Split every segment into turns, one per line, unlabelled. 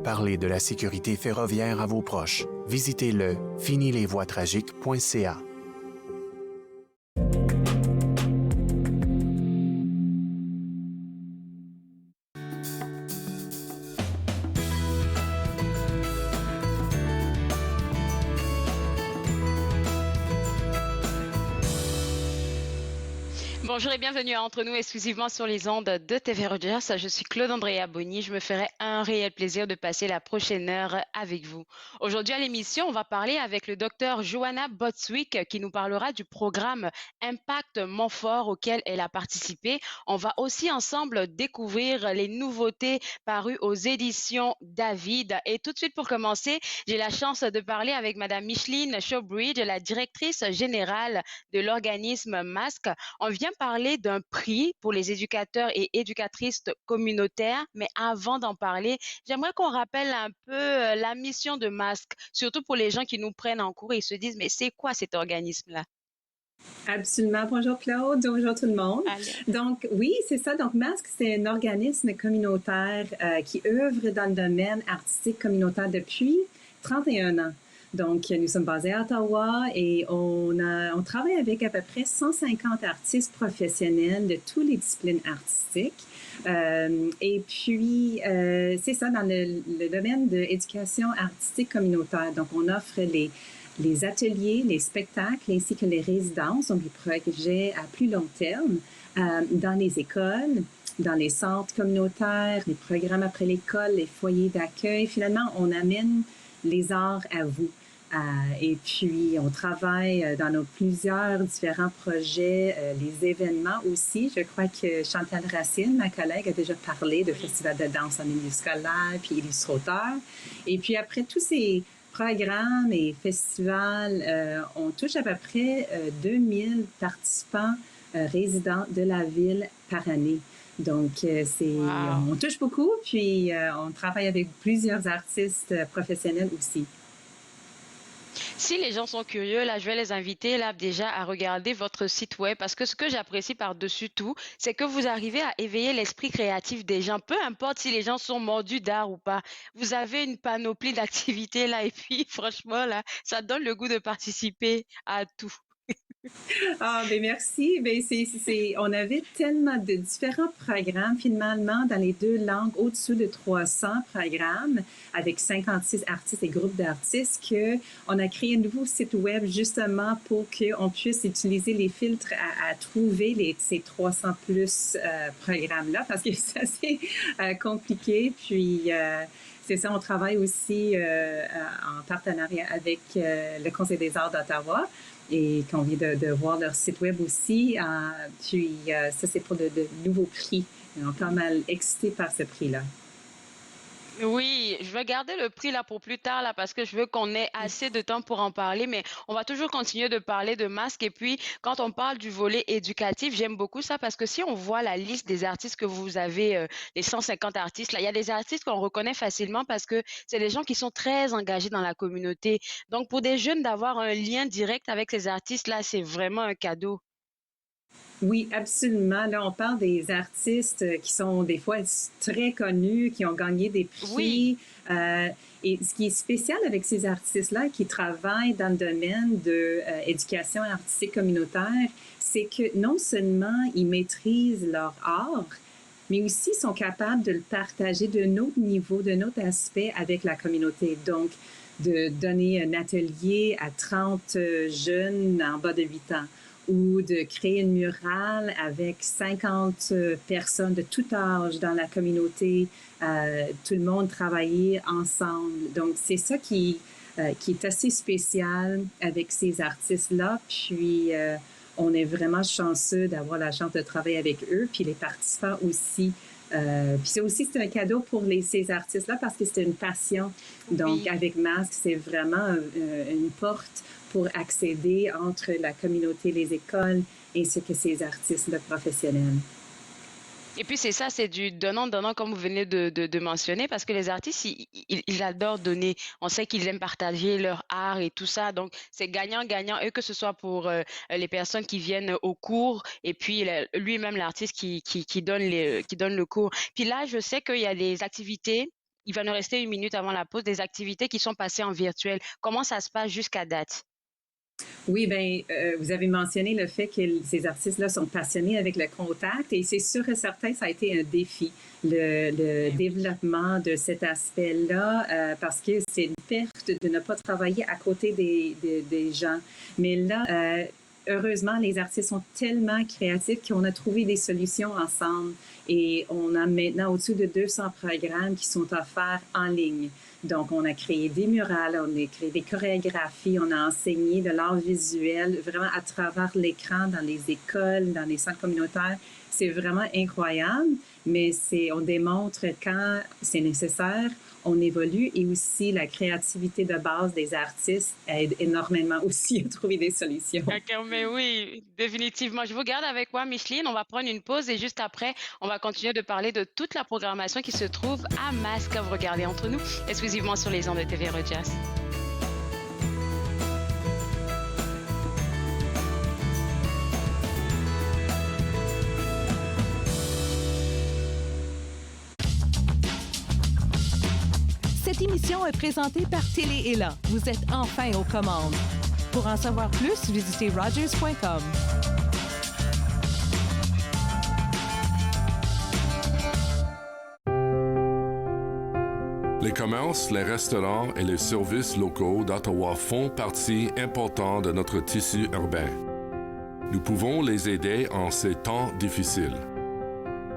Parlez de la sécurité ferroviaire à vos proches. Visitez le finilesvoiestragiques.ca.
Bonjour et bienvenue à Entre nous, exclusivement sur les ondes de TV Rogers. Je suis Claude Andrea Bonny. Je me ferai un réel plaisir de passer la prochaine heure avec vous. Aujourd'hui à l'émission, on va parler avec le docteur Joanna Botswick qui nous parlera du programme Impact Montfort auquel elle a participé. On va aussi ensemble découvrir les nouveautés parues aux éditions David. Et tout de suite pour commencer, j'ai la chance de parler avec Madame Micheline Showbridge, la directrice générale de l'organisme MASC. On vient parler d'un prix pour les éducateurs et éducatrices communautaires, mais avant d'en parler, j'aimerais qu'on rappelle un peu la mission de MASC, surtout pour les gens qui nous prennent en cours et ils se disent, mais c'est quoi cet organisme-là?
Absolument. Bonjour Claude, bonjour tout le monde.
Allez.
Donc oui, c'est ça. Donc MASC, c'est un organisme communautaire qui œuvre dans le domaine artistique communautaire depuis 31 ans. Donc nous sommes basés à Ottawa et on travaille avec à peu près 150 artistes professionnels de toutes les disciplines artistiques. Et puis c'est ça dans le domaine de l'éducation artistique communautaire. Donc on offre les ateliers, les spectacles ainsi que les résidences, donc les projets à plus long terme dans les écoles, dans les centres communautaires, les programmes après l'école, les foyers d'accueil. Finalement, on amène les arts à vous. Et puis, on travaille dans nos plusieurs différents projets, les événements aussi. Je crois que Chantal Racine, ma collègue, a déjà parlé de Festival de danse en milieu scolaire, puis illustrateur. Et puis après tous ces programmes et festivals, on touche à peu près 2000 participants résidents de la ville par année. Donc, on touche beaucoup, puis on travaille avec plusieurs artistes professionnels aussi.
Si les gens sont curieux, là, je vais les inviter là déjà à regarder votre site web parce que ce que j'apprécie par-dessus tout, c'est que vous arrivez à éveiller l'esprit créatif des gens, peu importe si les gens sont mordus d'art ou pas. Vous avez une panoplie d'activités là et puis franchement là, ça donne le goût de participer à tout.
Ah, ben merci. Ben on avait tellement de différents programmes, finalement, dans les deux langues, au-dessus de 300 programmes, avec 56 artistes et groupes d'artistes, qu'on a créé un nouveau site web justement pour qu'on puisse utiliser les filtres à trouver ces 300 plus programmes-là, parce que c'est assez compliqué. Puis, c'est ça, on travaille aussi en partenariat avec le Conseil des arts d'Ottawa et qu'on vient de voir leur site web aussi. Puis ça, c'est pour de nouveaux prix. On est pas mal excités par ce prix-là.
Oui, je vais garder le prix là pour plus tard là parce que je veux qu'on ait assez de temps pour en parler, mais on va toujours continuer de parler de masques. Et puis, quand on parle du volet éducatif, j'aime beaucoup ça parce que si on voit la liste des artistes que vous avez, les 150 artistes là, il y a des artistes qu'on reconnaît facilement parce que c'est des gens qui sont très engagés dans la communauté. Donc, pour des jeunes d'avoir un lien direct avec ces artistes là, c'est vraiment un cadeau.
Oui, absolument. Là, on parle des artistes qui sont des fois très connus, qui ont gagné des
Oui.
prix. Et ce qui est spécial avec ces artistes-là qui travaillent dans le domaine de éducation artistique communautaire, c'est que non seulement ils maîtrisent leur art, mais aussi sont capables de le partager d'un autre niveau, d'un autre aspect avec la communauté. Donc, de donner un atelier à 30 jeunes en bas de 8 ans ou de créer une murale avec 50 personnes de tout âge dans la communauté, tout le monde travailler ensemble. Donc, c'est ça qui est assez spécial avec ces artistes-là. Puis, on est vraiment chanceux d'avoir la chance de travailler avec eux, puis les participants aussi. Puis c'est un cadeau pour ces artistes-là parce que c'est une passion. Donc,
Oui.
avec Masque, c'est vraiment une porte pour accéder entre la communauté, les écoles, ainsi que ces artistes professionnels.
Et puis c'est ça, c'est du donnant-donnant comme vous venez de mentionner, parce que les artistes, ils adorent donner. On sait qu'ils aiment partager leur art et tout ça. Donc c'est gagnant-gagnant, et que ce soit pour les personnes qui viennent au cours, et puis lui-même l'artiste qui donne le cours. Puis là, je sais qu'il y a des activités il va nous rester 1 minute avant la pause, des activités qui sont passées en virtuel. Comment ça se passe jusqu'à date?
Oui, bien, vous avez mentionné le fait que ces artistes-là sont passionnés avec le contact et c'est sûr et certain, ça a été un défi, le développement de cet aspect-là, parce que c'est une perte de ne pas travailler à côté des gens. Mais là, heureusement, les artistes sont tellement créatifs qu'on a trouvé des solutions ensemble et on a maintenant au-dessus de 200 programmes qui sont offerts en ligne. Donc, on a créé des murales, on a créé des chorégraphies, on a enseigné de l'art visuel vraiment à travers l'écran dans les écoles, dans les centres communautaires. C'est vraiment incroyable, mais on démontre quand c'est nécessaire, on évolue et aussi la créativité de base des artistes aide énormément aussi à trouver des solutions.
D'accord, mais oui, définitivement. Je vous garde avec moi, Micheline. On va prendre une pause et juste après, on va continuer de parler de toute la programmation qui se trouve à Masque. Vous regardez entre nous, exclusivement sur les ondes de TV Rogers.
Cette émission est présentée par Télé Élan. Vous êtes enfin aux commandes. Pour en savoir plus, visitez rogers.com.
Les commerces, les restaurants et les services locaux d'Ottawa font partie importante de notre tissu urbain. Nous pouvons les aider en ces temps difficiles.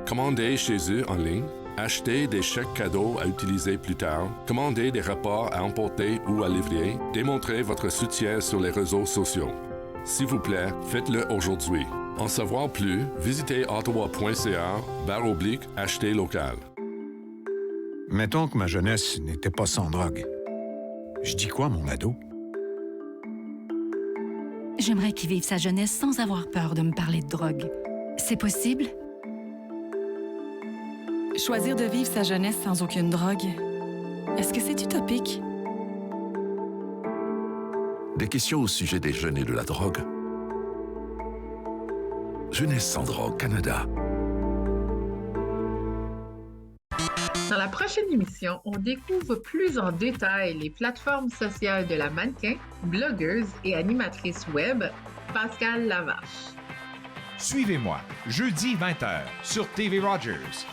Commandez chez eux en ligne, achetez des chèques cadeaux à utiliser plus tard, commandez des repas à emporter ou à livrer, démontrez votre soutien sur les réseaux sociaux. S'il vous plaît, faites-le aujourd'hui. En savoir plus, visitez ottawa.ca/acheter local.
Mettons que ma jeunesse n'était pas sans drogue. Je dis quoi, mon ado?
J'aimerais qu'il vive sa jeunesse sans avoir peur de me parler de drogue. C'est possible?
Choisir de vivre sa jeunesse sans aucune drogue, est-ce que c'est utopique?
Des questions au sujet des jeunes et de la drogue. Jeunesse sans drogue Canada.
Dans la prochaine émission, on découvre plus en détail les plateformes sociales de la mannequin, blogueuse et animatrice web, Pascale Lavache.
Suivez-moi, jeudi 20h, sur TV Rogers.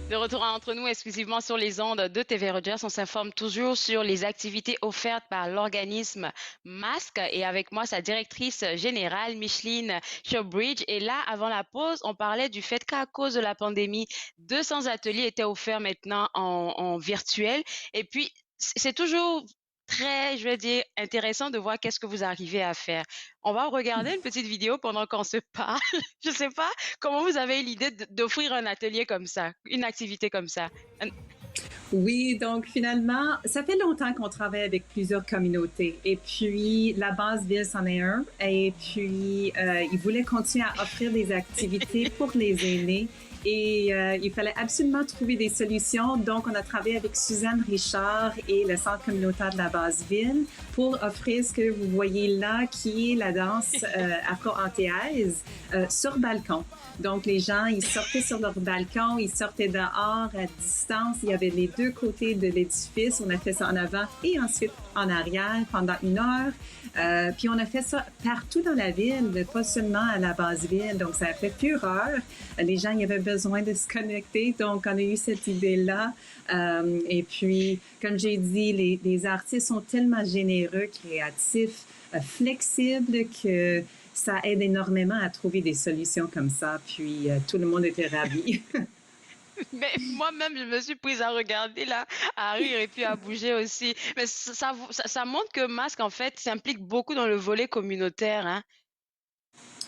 De retour entre nous exclusivement sur les ondes de TV Rogers, on s'informe toujours sur les activités offertes par l'organisme Masque et avec moi sa directrice générale Micheline Showbridge. Et là, avant la pause, on parlait du fait qu'à cause de la pandémie, 200 ateliers étaient offerts maintenant en virtuel. Et puis, c'est toujours très, je veux dire, intéressant de voir qu'est-ce que vous arrivez à faire. On va regarder une petite vidéo pendant qu'on se parle. Je ne sais pas comment vous avez eu l'idée d'offrir un atelier comme ça, une activité comme ça.
Oui, donc finalement, ça fait longtemps qu'on travaille avec plusieurs communautés. Et puis, la base ville c'en est un. Et puis, ils voulaient continuer à offrir des activités pour les aînés. Et il fallait absolument trouver des solutions. Donc, on a travaillé avec Suzanne Richard et le Centre communautaire de la Basse-Ville pour offrir ce que vous voyez là, qui est la danse afro-antillaise sur balcon. Donc, les gens, ils sortaient sur leur balcon, ils sortaient dehors à distance. Il y avait les deux côtés de l'édifice. On a fait ça en avant et ensuite en arrière pendant 1 heure. Puis on a fait ça partout dans la ville, pas seulement à la Basse-Ville. Donc, ça a fait fureur. Les gens, y avaient besoin de se connecter. Donc, on a eu cette idée-là. Et puis, comme j'ai dit, les artistes sont tellement généreux, créatifs, flexibles que ça aide énormément à trouver des solutions comme ça. Puis, tout le monde était ravi.
Mais moi-même, je me suis prise à regarder là, à rire et puis à bouger aussi. Mais ça montre que Masque, en fait, s'implique beaucoup dans le volet communautaire, hein?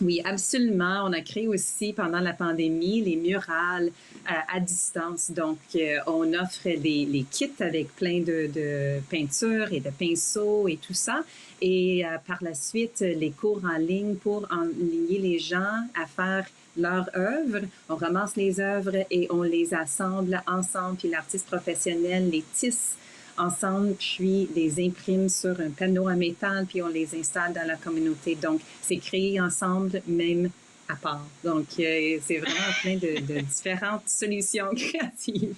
Oui, absolument. On a créé aussi pendant la pandémie les murales à distance. Donc, on offre les kits avec plein de peintures et de pinceaux et tout ça. Et par la suite, les cours en ligne pour enligner les gens à faire leur œuvre. On ramasse les œuvres et on les assemble ensemble. Puis l'artiste professionnel les tisse ensemble, puis les imprime sur un panneau à métal, puis on les installe dans la communauté. Donc, c'est créé ensemble, même à part. Donc, c'est vraiment plein de différentes solutions créatives.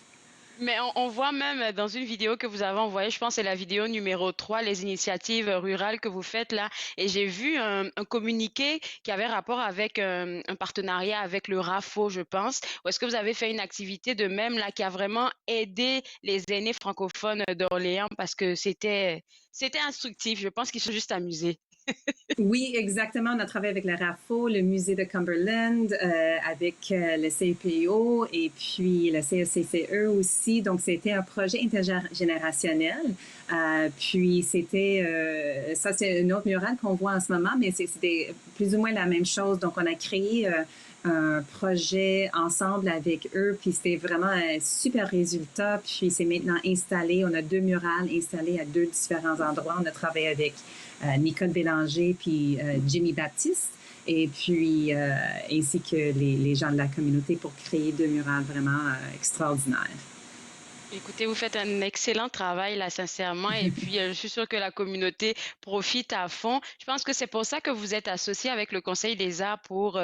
Mais on voit même dans une vidéo que vous avez envoyée, je pense que c'est la vidéo numéro 3, les initiatives rurales que vous faites là. Et j'ai vu un communiqué qui avait rapport avec un partenariat avec le RAFO, je pense. Ou est-ce que vous avez fait une activité de même là qui a vraiment aidé les aînés francophones d'Orléans parce que c'était instructif. Je pense qu'ils sont juste amusés.
Oui, exactement. On a travaillé avec le RAFO, le musée de Cumberland, avec le CPO et puis le CECCE aussi. Donc, c'était un projet intergénérationnel. Puis, c'était, ça, c'est une autre murale qu'on voit en ce moment, mais c'était plus ou moins la même chose. Donc, on a créé un projet ensemble avec eux, puis c'était vraiment un super résultat. Puis, c'est maintenant installé. On a 2 murales installées à 2 différents endroits. On a travaillé avec Nicole Bélanger puis Jimmy Baptiste, et puis ainsi que les gens de la communauté pour créer 2 murales vraiment extraordinaires.
Écoutez, vous faites un excellent travail là, sincèrement, et puis je suis sûre que la communauté profite à fond. Je pense que c'est pour ça que vous êtes associé avec le Conseil des arts pour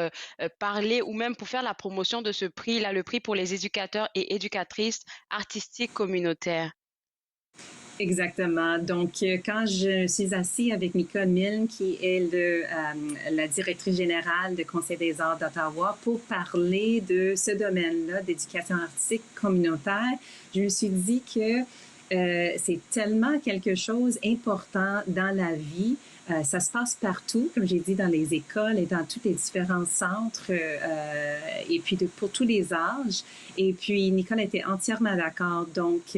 parler ou même pour faire la promotion de ce prix là, le prix pour les éducateurs et éducatrices artistiques communautaires.
Exactement. Donc, quand je suis assise avec Nicole Milne, qui est la directrice générale du Conseil des arts d'Ottawa, pour parler de ce domaine-là d'éducation artistique communautaire, je me suis dit que c'est tellement quelque chose d'important dans la vie. Ça se passe partout, comme j'ai dit, dans les écoles et dans tous les différents centres, et puis pour tous les âges. Et puis, Nicole était entièrement d'accord. Donc,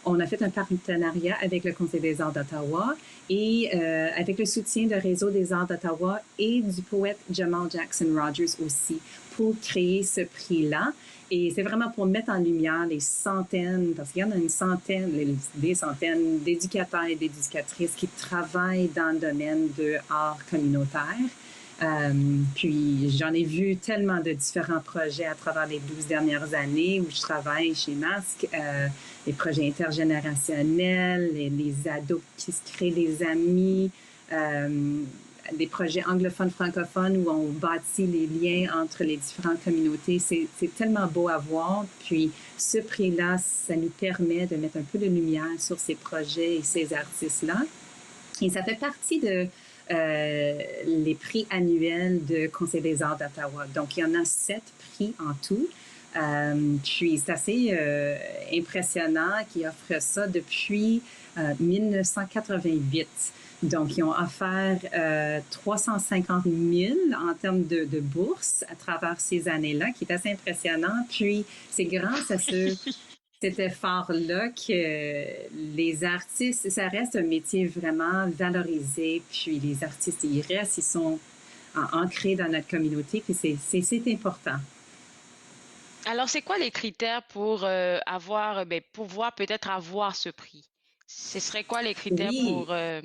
on a fait un partenariat avec le Conseil des arts d'Ottawa et avec le soutien du Réseau des arts d'Ottawa et du poète Jamal Jackson Rogers aussi pour créer ce prix-là. Et c'est vraiment pour mettre en lumière les centaines, parce qu'il y en a des centaines d'éducateurs et d'éducatrices qui travaillent dans le domaine de l'art communautaire. Puis j'en ai vu tellement de différents projets à travers les 12 dernières années où je travaille chez Masque, les projets intergénérationnels, les ados qui se créent des amis, des projets anglophones, francophones où on bâtit les liens entre les différentes communautés. C'est tellement beau à voir. Puis ce prix-là, ça nous permet de mettre un peu de lumière sur ces projets et ces artistes-là. Et ça fait partie de les prix annuels du Conseil des arts d'Ottawa. Donc, il y en a 7 prix en tout. Puis, c'est assez impressionnant qu'ils offrent ça depuis 1988. Donc, ils ont offert 350 000 en termes de bourses à travers ces années-là, qui est assez impressionnant. Puis, c'est grâce à cet effort-là que les artistes, ça reste un métier vraiment valorisé. Puis, les artistes, ils restent, ils sont ancrés dans notre communauté. Puis, c'est important.
Alors, c'est quoi les critères pour pouvoir peut-être avoir ce prix? Ce serait quoi les critères pour un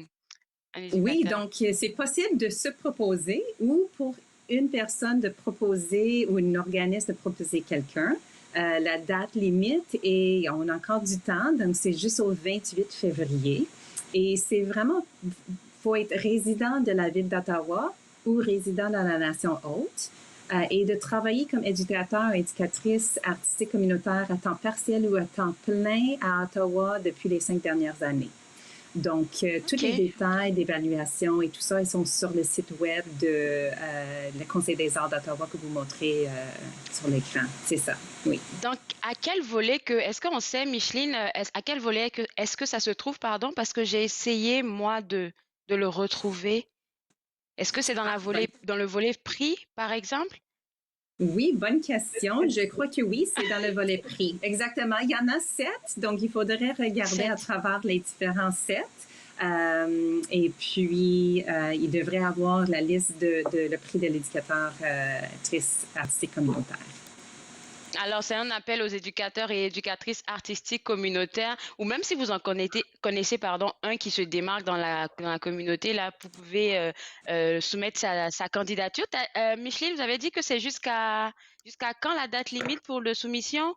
éducateur?
Oui, donc c'est possible de se proposer ou pour une personne de proposer ou un organisme de proposer quelqu'un. La date limite et on a encore du temps, donc c'est juste au 28 février. Et c'est vraiment, il faut être résident de la ville d'Ottawa ou résident dans la nation haute. Et de travailler comme éducateur ou éducatrice artistique communautaire à temps partiel ou à temps plein à Ottawa depuis les 5 dernières années. Donc, tous les détails d'évaluation et tout ça, ils sont sur le site web de le Conseil des arts d'Ottawa que vous montrez sur l'écran. C'est ça, oui.
Donc, à quel volet est-ce qu'on sait, Micheline, à quel volet est-ce que ça se trouve, pardon, parce que j'ai essayé, moi, de le retrouver. Est-ce que c'est dans le volet prix, par exemple?
Oui, bonne question. Je crois que oui, c'est dans le volet prix. Exactement. Il y en a 7, donc il faudrait regarder à travers les différents 7. Et puis, il devrait avoir la liste le prix de l'éducateur artistique communautaire.
Alors, c'est un appel aux éducateurs et éducatrices artistiques communautaires, ou même si vous en connaissez un qui se démarque dans la communauté, là, vous pouvez soumettre sa candidature. Micheline, vous avez dit que c'est jusqu'à quand la date limite pour la soumission?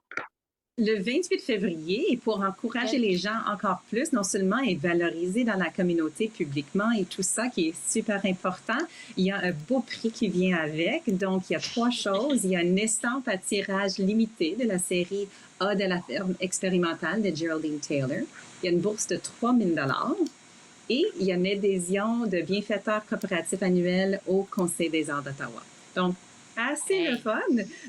Le 28 février, et pour encourager les gens encore plus, non seulement et valoriser dans la communauté publiquement et tout ça qui est super important, il y a un beau prix qui vient avec. Donc, il y a 3 choses. Il y a une estampe à tirage limité de la série A de la ferme expérimentale de Geraldine Taylor. Il y a une bourse de 3 000 $ et il y a une adhésion de bienfaiteurs coopératifs annuels au Conseil des arts d'Ottawa. Donc, assez le fun.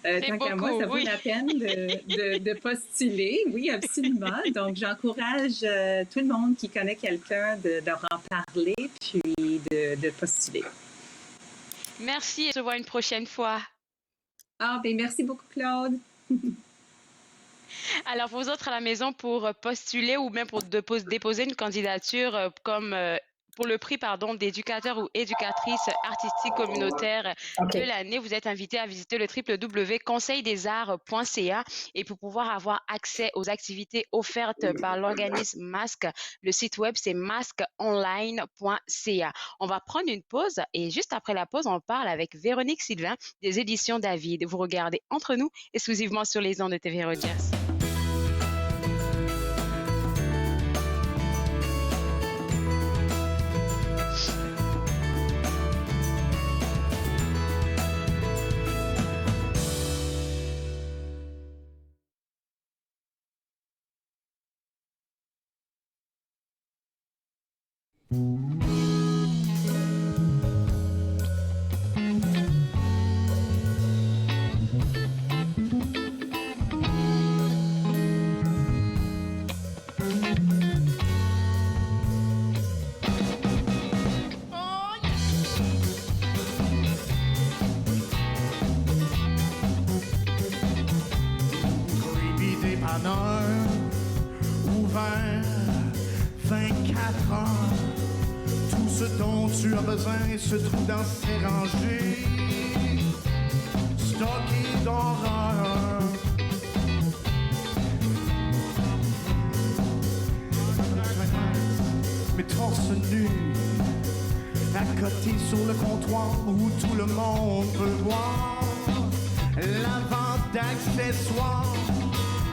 Tant qu'à moi, ça vaut la peine de postuler. Oui, absolument. Donc, j'encourage tout le monde qui connaît quelqu'un de en parler puis de postuler.
Merci. On se voit une prochaine fois.
Ah, bien, merci beaucoup, Claude.
Alors, vous autres à la maison, pour postuler ou même pour déposer une candidature comme pour le prix d'éducateur ou éducatrice artistique communautaire de l'année, vous êtes invité à visiter le www.conseildesarts.ca et pour pouvoir avoir accès aux activités offertes par l'organisme MASC, le site web c'est masconline.ca. On va prendre une pause et juste après la pause, on parle avec Véronique Sylvain des éditions David. Vous regardez Entre nous exclusivement sur les ondes de TV Rogers.
Ouvert 24 heures, tout ce dont tu as besoin se trouve dans ces rangées stockées d'horreur. Mais torse nu, à côté sur le comptoir où tout le monde peut voir la vente d'accessoires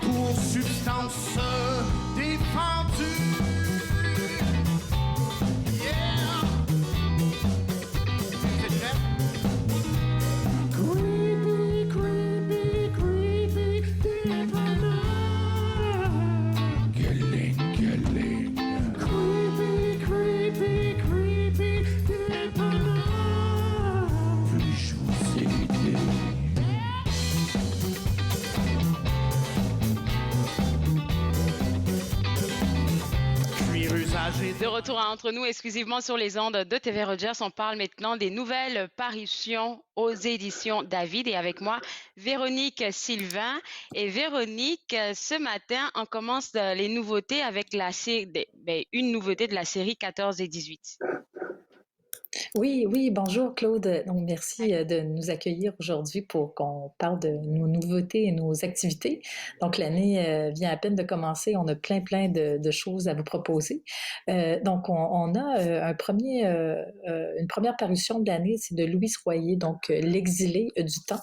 pour substances défendues. Yeah! C'est vrai? Creepy, creepy, creepy, dépanneur. Gueuling, gueuling. Creepy, creepy, creepy, dépanneur. Puis-je vous aider?
De retour à Entre nous, exclusivement sur les ondes de TV Rogers. On parle maintenant des nouvelles parutions aux éditions David. Et avec moi, Véronique Sylvain. Et Véronique, ce matin, on commence les nouveautés avec une nouveauté de la série 14 et 18.
Oui, bonjour Claude. Donc, merci de nous accueillir aujourd'hui pour qu'on parle de nos nouveautés et nos activités. Donc, l'année vient à peine de commencer. On a plein de choses à vous proposer. Donc, on a une première parution de l'année, c'est de Louise Royer, donc L'exilé du temps.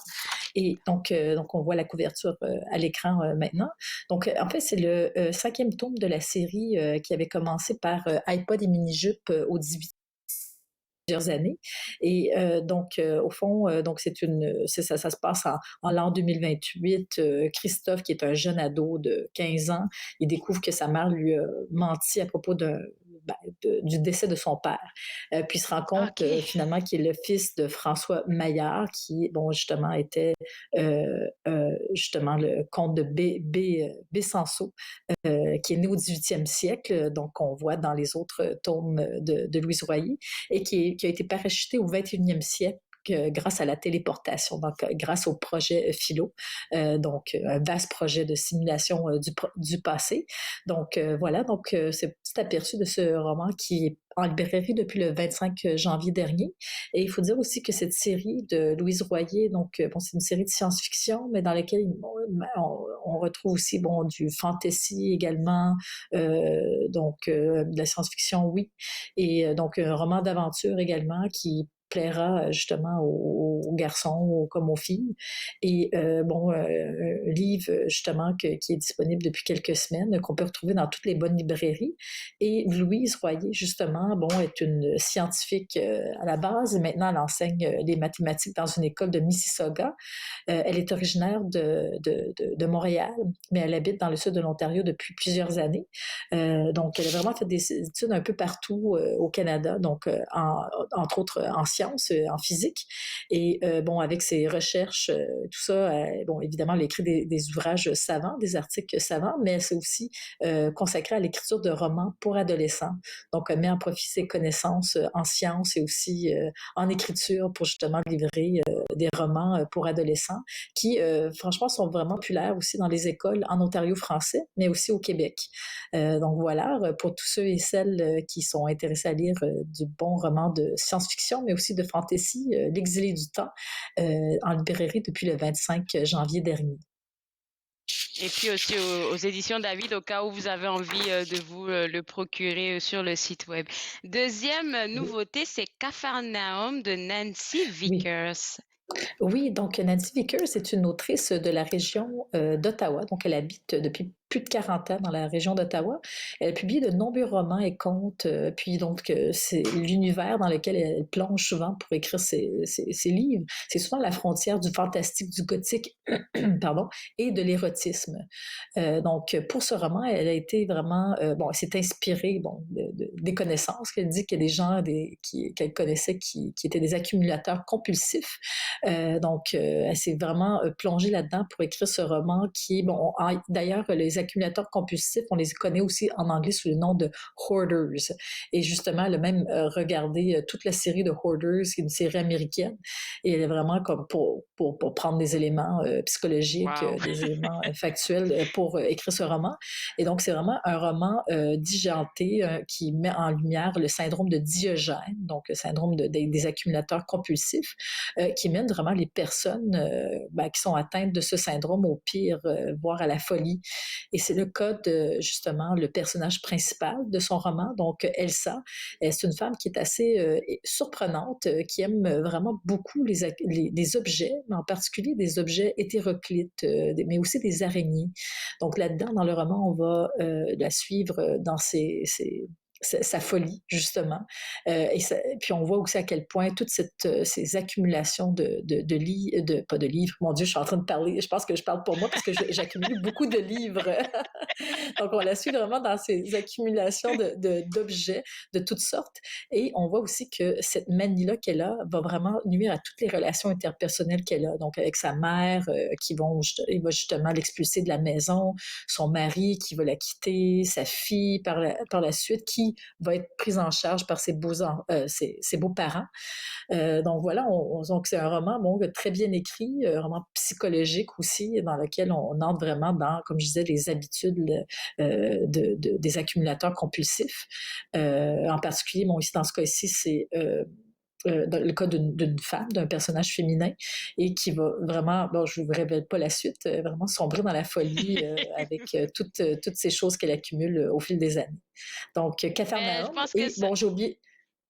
Et donc, on voit la couverture à l'écran maintenant. Donc, en fait, c'est le 5e tome de la série qui avait commencé par iPod et mini-jupe au 18 plusieurs années. Et donc, au fond, donc ça se passe en l'an 2028. Christophe, qui est un jeune ado de 15 ans, il découvre que sa mère lui a menti à propos du décès de son père. Puis il se rend compte finalement qu'il est le fils de François Maillard, qui, justement, était justement le comte de Besançon, qui est né au 18e siècle, donc on voit dans les autres tomes de Louise Royer, et qui a été parachuté au 21e siècle grâce à la téléportation, donc grâce au projet Philo, donc un vaste projet de simulation du passé. Donc voilà, donc c'est un petit aperçu de ce roman qui est en librairie depuis le 25 janvier dernier. Et il faut dire aussi que cette série de Louise Royer, donc c'est une série de science-fiction, mais dans laquelle on retrouve aussi du fantasy également, donc de la science-fiction, oui, et donc un roman d'aventure également qui plaira justement aux garçons comme aux filles. Et livre, justement, qui est disponible depuis quelques semaines, qu'on peut retrouver dans toutes les bonnes librairies. Et Louise Royer, justement, bon, est une scientifique à la base. Et maintenant, elle enseigne les mathématiques dans une école de Mississauga. Elle est originaire de Montréal, mais elle habite dans le sud de l'Ontario depuis plusieurs années. Donc, elle a vraiment fait des études un peu partout au Canada, donc entre autres en sciences, en physique. Et bon, avec ses recherches, tout ça, bon, évidemment, elle écrit des ouvrages savants, des articles savants, mais elle s'est aussi consacrée à l'écriture de romans pour adolescents. Donc, elle met en profit ses connaissances en sciences et aussi en écriture pour justement livrer des romans pour adolescents qui, franchement, sont vraiment populaires aussi dans les écoles en Ontario français, mais aussi au Québec. Donc voilà, pour tous ceux et celles qui sont intéressés à lire du bon roman de science-fiction, mais aussi de fantasy, L'Exilé du temps, en librairie depuis le 25 janvier dernier.
Et puis aussi aux éditions David, au cas où vous avez envie de vous le procurer sur le site web. Deuxième nouveauté, c'est Capharnaüm de Nancy Vickers.
Oui, donc Nancy Vickers est une autrice de la région d'Ottawa. Donc, elle habite depuis plus de 40 ans dans la région d'Ottawa. Elle a publié de nombreux romans et contes, puis donc c'est l'univers dans lequel elle plonge souvent pour écrire ses livres. C'est souvent la frontière du fantastique, du gothique, pardon, et de l'érotisme. Donc, pour ce roman, elle a été vraiment, bon, elle s'est inspirée, bon, des connaissances. Elle dit qu'il y a des gens qu'elle connaissait qui étaient des accumulateurs compulsifs. Donc, elle s'est vraiment plongée là-dedans pour écrire ce roman qui est, bon, d'ailleurs, les accumulateurs compulsifs, on les connaît aussi en anglais sous le nom de hoarders. Et justement, elle a même regardé toute la série de Hoarders, qui est une série américaine, et elle est vraiment comme pour prendre des éléments psychologiques, des éléments factuels pour écrire ce roman. Et donc, c'est vraiment un roman digenté qui met en lumière le syndrome de Diogène, donc le syndrome des accumulateurs compulsifs, qui mène vraiment les personnes qui sont atteintes de ce syndrome au pire, voire à la folie. Et c'est le cas de, justement, le personnage principal de son roman, donc Elsa. C'est une femme qui est assez surprenante, qui aime vraiment beaucoup les objets, mais en particulier des objets hétéroclites, mais aussi des araignées. Donc là-dedans, dans le roman, on va la suivre dans sa folie, justement. Puis on voit aussi à quel point toutes ces accumulations pas de livres, mon Dieu, je suis en train de parler, je pense que je parle pour moi parce que j'accumule beaucoup de livres. Donc on la suit vraiment dans ces accumulations d'objets de toutes sortes. Et on voit aussi que cette manie-là qu'elle a va vraiment nuire à toutes les relations interpersonnelles qu'elle a. Donc avec sa mère il va justement l'expulser de la maison, son mari qui va la quitter, sa fille par la suite qui va être prise en charge par ses beaux-parents. Donc voilà, donc c'est un roman très bien écrit, un roman psychologique aussi, dans lequel on entre vraiment dans, comme je disais, les habitudes des accumulateurs compulsifs. En particulier, ici dans ce cas-ci, c'est dans le cas d'une femme, d'un personnage féminin, et qui va vraiment, je ne vous révèle pas la suite, vraiment sombrer dans la folie avec toutes ces choses qu'elle accumule au fil des années. Donc, Capharnaüm. Et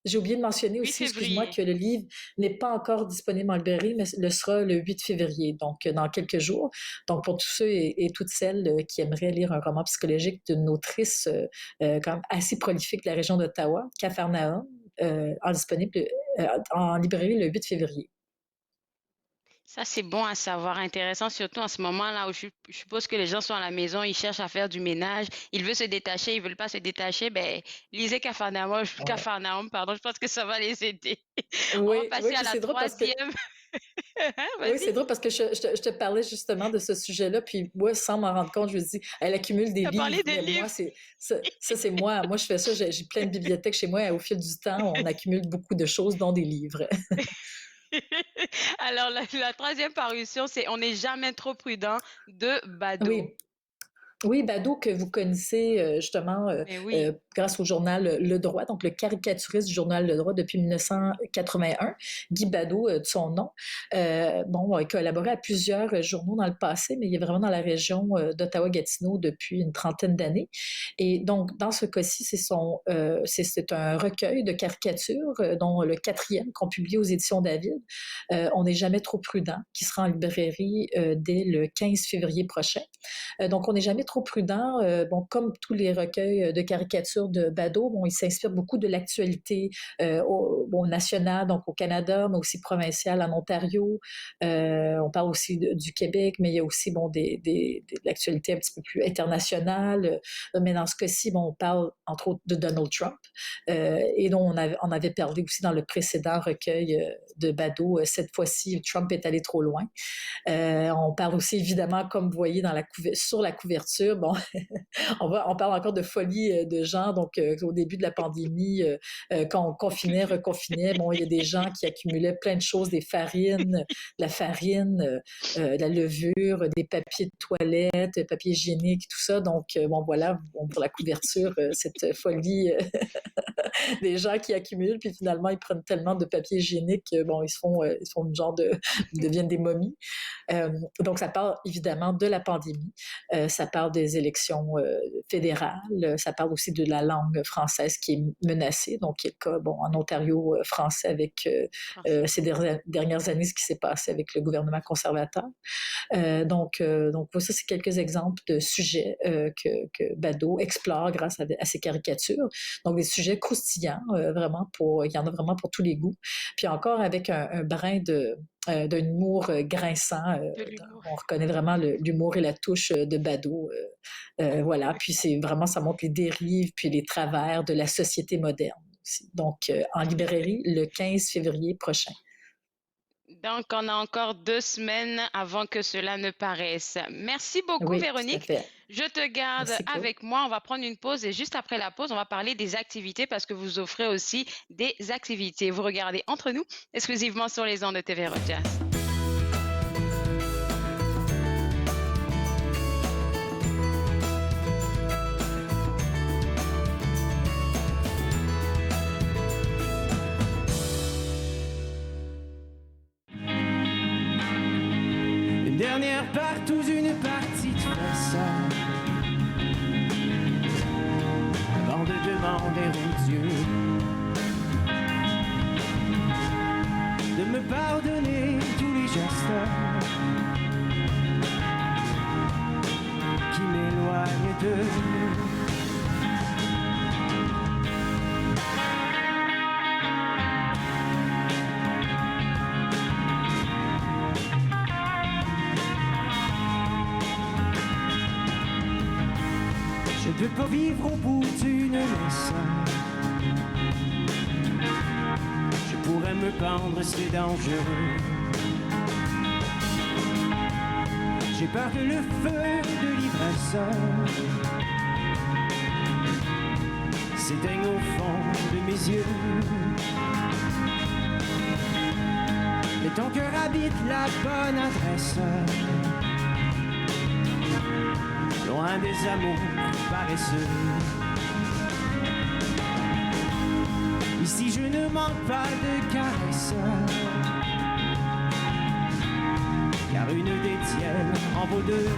j'ai oublié de mentionner aussi, excuse-moi, que le livre n'est pas encore disponible en librairie, mais le sera le 8 février, donc dans quelques jours. Donc, pour tous ceux et toutes celles qui aimeraient lire un roman psychologique d'une autrice quand même assez prolifique de la région d'Ottawa, Capharnaüm, disponible en librairie le 8 février.
Ça, c'est bon à savoir, intéressant, surtout en ce moment-là où je suppose que les gens sont à la maison, ils cherchent à faire du ménage, ils veulent se détacher, ils veulent pas se détacher, lisez Capharnaüm, pardon, je pense que ça va les aider.
Oui,
on va passer à la troisième.
Oui, c'est drôle parce que je te parlais justement de ce sujet-là, puis moi, sans m'en rendre compte, je me dis, elle accumule des livres. Moi, c'est moi. Moi, je fais ça, j'ai plein de bibliothèques chez moi. Au fil du temps, on accumule beaucoup de choses, dont des livres.
Alors, la troisième parution, c'est On n'est jamais trop prudent de Bado.
Oui, Bado, que vous connaissez justement, grâce au journal Le Droit, donc le caricaturiste du journal Le Droit depuis 1981, Guy Badeau, de son nom. Bon, il a collaboré à plusieurs journaux dans le passé, mais il est vraiment dans la région d'Ottawa-Gatineau depuis une trentaine d'années. Et donc, dans ce cas-ci, c'est un recueil de caricatures, dont le 4e qu'on publie aux éditions David, On n'est jamais trop prudent, qui sera en librairie dès le 15 février prochain. Donc, On n'est jamais trop prudent. Bon, comme tous les recueils de caricatures de Badeau, bon, il s'inspire beaucoup de l'actualité nationale, donc au Canada, mais aussi provinciale en Ontario. On parle aussi du Québec, mais il y a aussi de l'actualité un petit peu plus internationale. Mais dans ce cas-ci, bon, on parle entre autres de Donald Trump, et dont on avait parlé aussi dans le précédent recueil de Badeau. Cette fois-ci, Trump est allé trop loin. On parle aussi évidemment, comme vous voyez sur la couverture, bon, on parle encore de folie de gens. Donc, au début de la pandémie, quand on confinait, reconfinait, bon, il y a des gens qui accumulaient plein de choses, des farines, la farine, la levure, des papiers de toilette, papier hygiénique, tout ça. Donc, bon, voilà, bon, pour la couverture, cette folie des gens qui accumulent, puis finalement, ils prennent tellement de papier hygiénique, bon, ils font une genre ils deviennent des momies. Donc, ça parle évidemment de la pandémie, ça parle des élections fédérales, ça parle aussi de la langue française qui est menacée, donc qui est le cas, bon, en Ontario français avec ces dernières années, ce qui s'est passé avec le gouvernement conservateur. Donc, ça, c'est quelques exemples de sujets que Badeau explore grâce à ses caricatures. Donc, des sujets croustillants, vraiment il y en a vraiment pour tous les goûts. Puis encore avec un brin d'un humour grinçant. On reconnaît vraiment l'humour et la touche de Badeau. Voilà. Puis ça montre les dérives puis les travers de la société moderne aussi. Donc, en librairie le 15 février prochain.
Donc, on a encore 2 semaines avant que cela ne paraisse. Merci beaucoup,
Oui,
Véronique.
tout à fait.
Je te garde
Merci, Claude.
avec moi. On va prendre une pause et juste après la pause, on va parler des activités parce que vous offrez aussi des activités. Vous regardez Entre nous, exclusivement sur les ondes de TV Rogers.
Une dernière partouze, une partie de façade, avant de demander au Dieu de me pardonner tous les gestes qui m'éloignent de lui. Je ne peux pas vivre au bout d'une leçon. Je pourrais me pendre, c'est dangereux. J'ai peur que le feu de l'ivresse s'éteigne au fond de mes yeux. Mais ton cœur habite la bonne adresse, loin des amours paresseux. Ici je ne manque pas de caresses, car une des tiennes en vaut 2.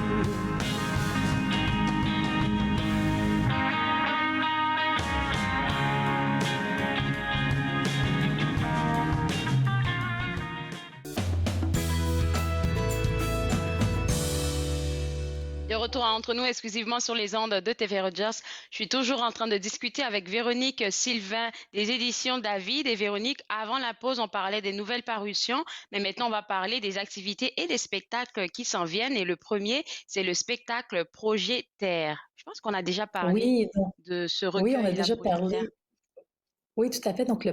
De retour à Entre nous, exclusivement sur les ondes de TV Rogers. Je suis toujours en train de discuter avec Véronique Sylvain des éditions David. Et Véronique, avant la pause, on parlait des nouvelles parutions, mais maintenant on va parler des activités et des spectacles qui s'en viennent. Et le premier, c'est le spectacle Projet Terre. Je pense qu'on a déjà parlé
Oui,
de ce recueil.
on a déjà parlé. Oui, tout à fait. Donc, le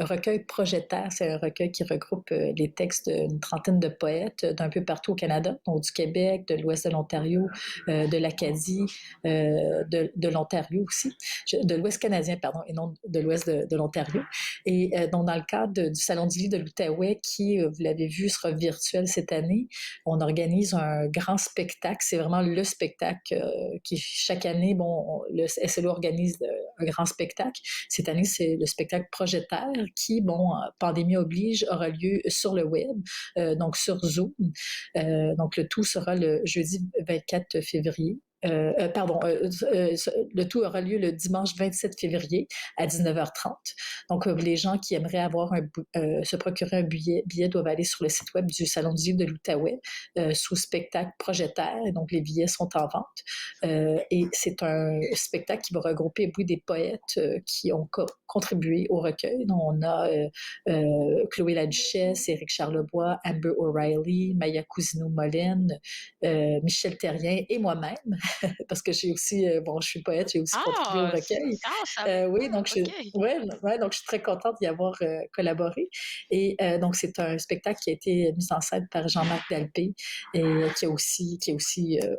recueil Projetaire, c'est un recueil qui regroupe les textes d'une trentaine de poètes d'un peu partout au Canada, donc du Québec, de l'ouest de l'Ontario, de l'Acadie, de l'Ontario aussi, de l'ouest canadien, pardon, et non de l'ouest de l'Ontario. Et donc, dans le cadre du Salon du livre de l'Outaouais, qui, vous l'avez vu, sera virtuel cette année, on organise un grand spectacle. C'est vraiment le spectacle qui, chaque année, le SLO organise un grand spectacle. Cette année, c'est le spectacle Projetaire qui, pandémie oblige, aura lieu sur le web, donc sur Zoom. Donc, le tout sera le jeudi 24 février. Le tout aura lieu le dimanche 27 février à 19h30. Donc, les gens qui aimeraient se procurer un billet doivent aller sur le site web du Salon du livre de l'Outaouais sous spectacle Projetaire. Donc, les billets sont en vente. Et c'est un spectacle qui va regrouper des poètes qui ont contribué au recueil. Donc, on a Chloé Laduchesse, Éric Charlebois, Amber O'Reilly, Maya Cousineau-Molène, Michel Terrien et moi-même. Parce que j'ai aussi, je suis poète, j'ai aussi contribué au recueil. Oui, donc donc je suis très contente d'y avoir collaboré. Et donc, c'est un spectacle qui a été mis en scène par Jean-Marc Dalpé, et qui est aussi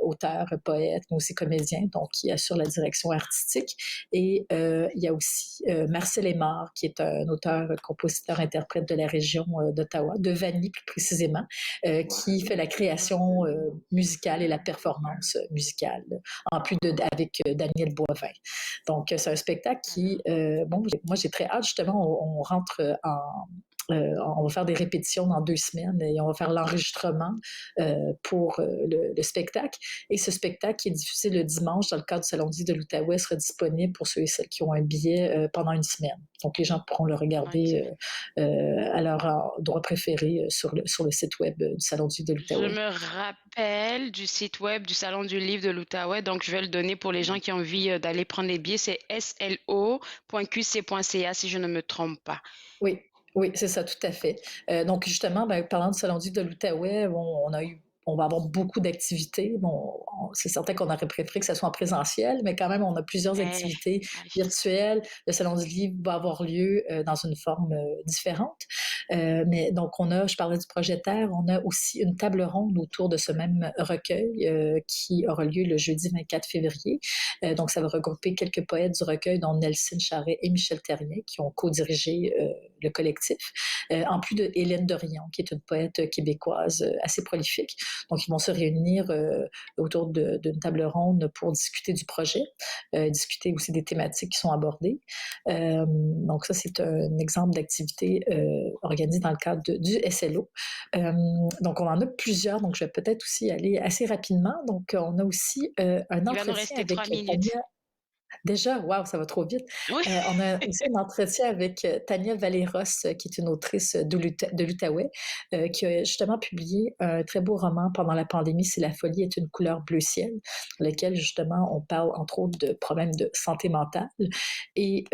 auteur, poète, mais aussi comédien, donc qui assure la direction artistique. Et il y a aussi Marcel Aymard, qui est un auteur, compositeur, interprète de la région d'Ottawa, de Vanier plus précisément, qui fait la création musicale et la performance musicale, en plus avec Daniel Boivin. Donc, c'est un spectacle qui, moi, j'ai très hâte, justement, on rentre on va faire des répétitions dans 2 semaines et on va faire l'enregistrement pour le spectacle. Et ce spectacle qui est diffusé le dimanche dans le cadre du Salon du livre de l'Outaouais sera disponible pour ceux et celles qui ont un billet pendant 1 semaine. Donc, les gens pourront le regarder à leur endroit préféré sur le site web du Salon du livre de l'Outaouais.
Je me rappelle du site web du Salon du livre de l'Outaouais, donc je vais le donner pour les gens qui ont envie d'aller prendre les billets. C'est slo.qc.ca si je ne me trompe pas.
Oui, c'est ça, tout à fait. Donc, justement, parlant du Salon du livre de l'Outaouais, on va avoir beaucoup d'activités. C'est certain qu'on aurait préféré que ça soit en présentiel, mais quand même, on a plusieurs activités virtuelles. Le Salon du livre va avoir lieu dans une forme différente. Mais donc, je parlais du Projetaire, on a aussi une table ronde autour de ce même recueil qui aura lieu le jeudi 24 février. Donc, ça va regrouper quelques poètes du recueil, dont Nelson Charret et Michel Terrien, qui ont co-dirigé le collectif, en plus de Hélène Dorion, qui est une poète québécoise assez prolifique. Donc, ils vont se réunir autour d'une table ronde pour discuter du projet, discuter aussi des thématiques qui sont abordées. Donc, ça, c'est un exemple d'activité organisée dans le cadre du SLO. Donc, on en a plusieurs. Donc, je vais peut-être aussi aller assez rapidement. Donc, on a aussi un entretien avec Tania. Déjà, wow, ça va trop vite.
Oui.
On a aussi un entretien avec Tania Valéros, qui est une autrice de l'Outaouais, qui a justement publié un très beau roman pendant la pandémie, C'est la folie est une couleur bleu ciel, dans lequel justement on parle entre autres de problèmes de santé mentale. Et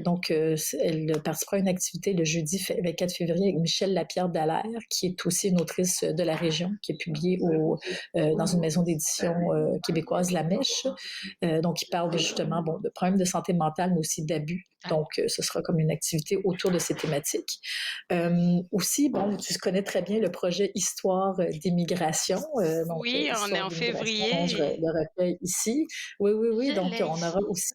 donc, elle participera à une activité le jeudi 24 février avec Michel Lapierre-Dallaire, qui est aussi une autrice de la région, qui est publiée dans une maison d'édition québécoise, La Mèche. Donc, il parle justement de problèmes de santé mentale, mais aussi d'abus. Donc, ce sera comme une activité autour de ces thématiques. Aussi, tu connais très bien le projet Histoire d'immigration.
Oui, on est en février.
Le recueil ici. Oui. Donc, on aura aussi...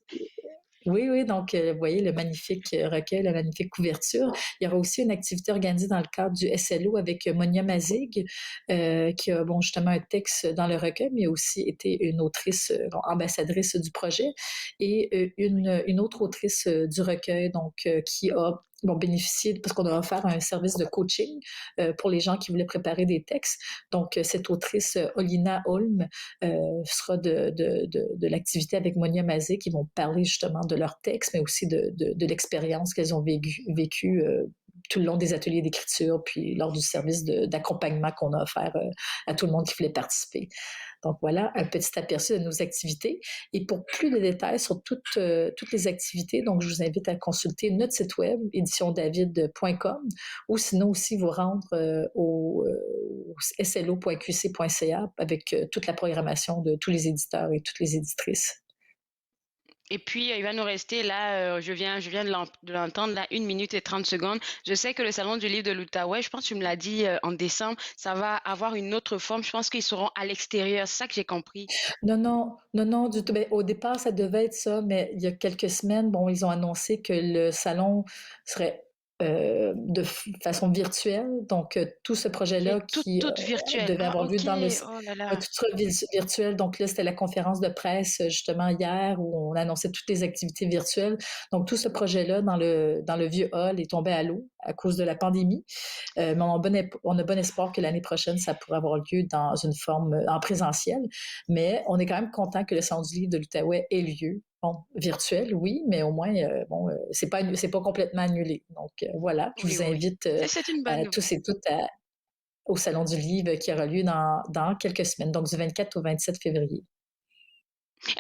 Oui, donc vous voyez le magnifique recueil, la magnifique couverture. Il y aura aussi une activité organisée dans le cadre du SLO avec Monia Mazig, qui a justement un texte dans le recueil, mais aussi été une autrice, ambassadrice du projet, et une autre autrice du recueil, donc qui a bénéficier, parce qu'on a offert un service de coaching pour les gens qui voulaient préparer des textes. Donc, cette autrice, Olina Holm, sera de l'activité avec Monia Mazé, qui vont parler justement de leurs textes, mais aussi de l'expérience qu'elles ont vécue tout le long des ateliers d'écriture, puis lors du service d'accompagnement qu'on a offert à tout le monde qui voulait participer. Donc voilà, un petit aperçu de nos activités. Et pour plus de détails sur toutes les activités, donc je vous invite à consulter notre site web, éditiondavid.com, ou sinon aussi vous rendre au slo.qc.ca avec toute la programmation de tous les éditeurs et toutes les éditrices.
Et puis, il va nous rester là, je viens de l'entendre, là, 1 minute et 30 secondes. Je sais que le Salon du livre de l'Outaouais, je pense que tu me l'as dit en décembre, ça va avoir une autre forme. Je pense qu'ils seront à l'extérieur. C'est ça que j'ai compris.
Non, non, non, non, du tout. Ben, au départ, ça devait être ça, mais il y a quelques semaines, bon, ils ont annoncé que le salon serait de façon virtuelle. Donc, tout ce projet-là qui
Toute virtuelle.
devait
Ah,
avoir lieu
ok.
dans le...
Oh là
Ouais,
là.
tout ça virtuel. Donc là, c'était la conférence de presse, justement, hier, où on annonçait toutes les activités virtuelles. Donc, tout ce projet-là dans le vieux hall est tombé à l'eau à cause de la pandémie. Mais on a bon espoir que l'année prochaine, ça pourrait avoir lieu dans une forme en présentiel. Mais on est quand même content que le Salon du livre de l'Outaouais ait lieu. Bon, virtuel, oui, mais au moins, c'est pas complètement annulé. Donc, voilà. Puis, je
Oui,
vous
oui.
invite
C'est une bonne
à
nouvelle.
tous et toutes au Salon du livre qui aura lieu dans quelques semaines, donc du 24 au 27 février.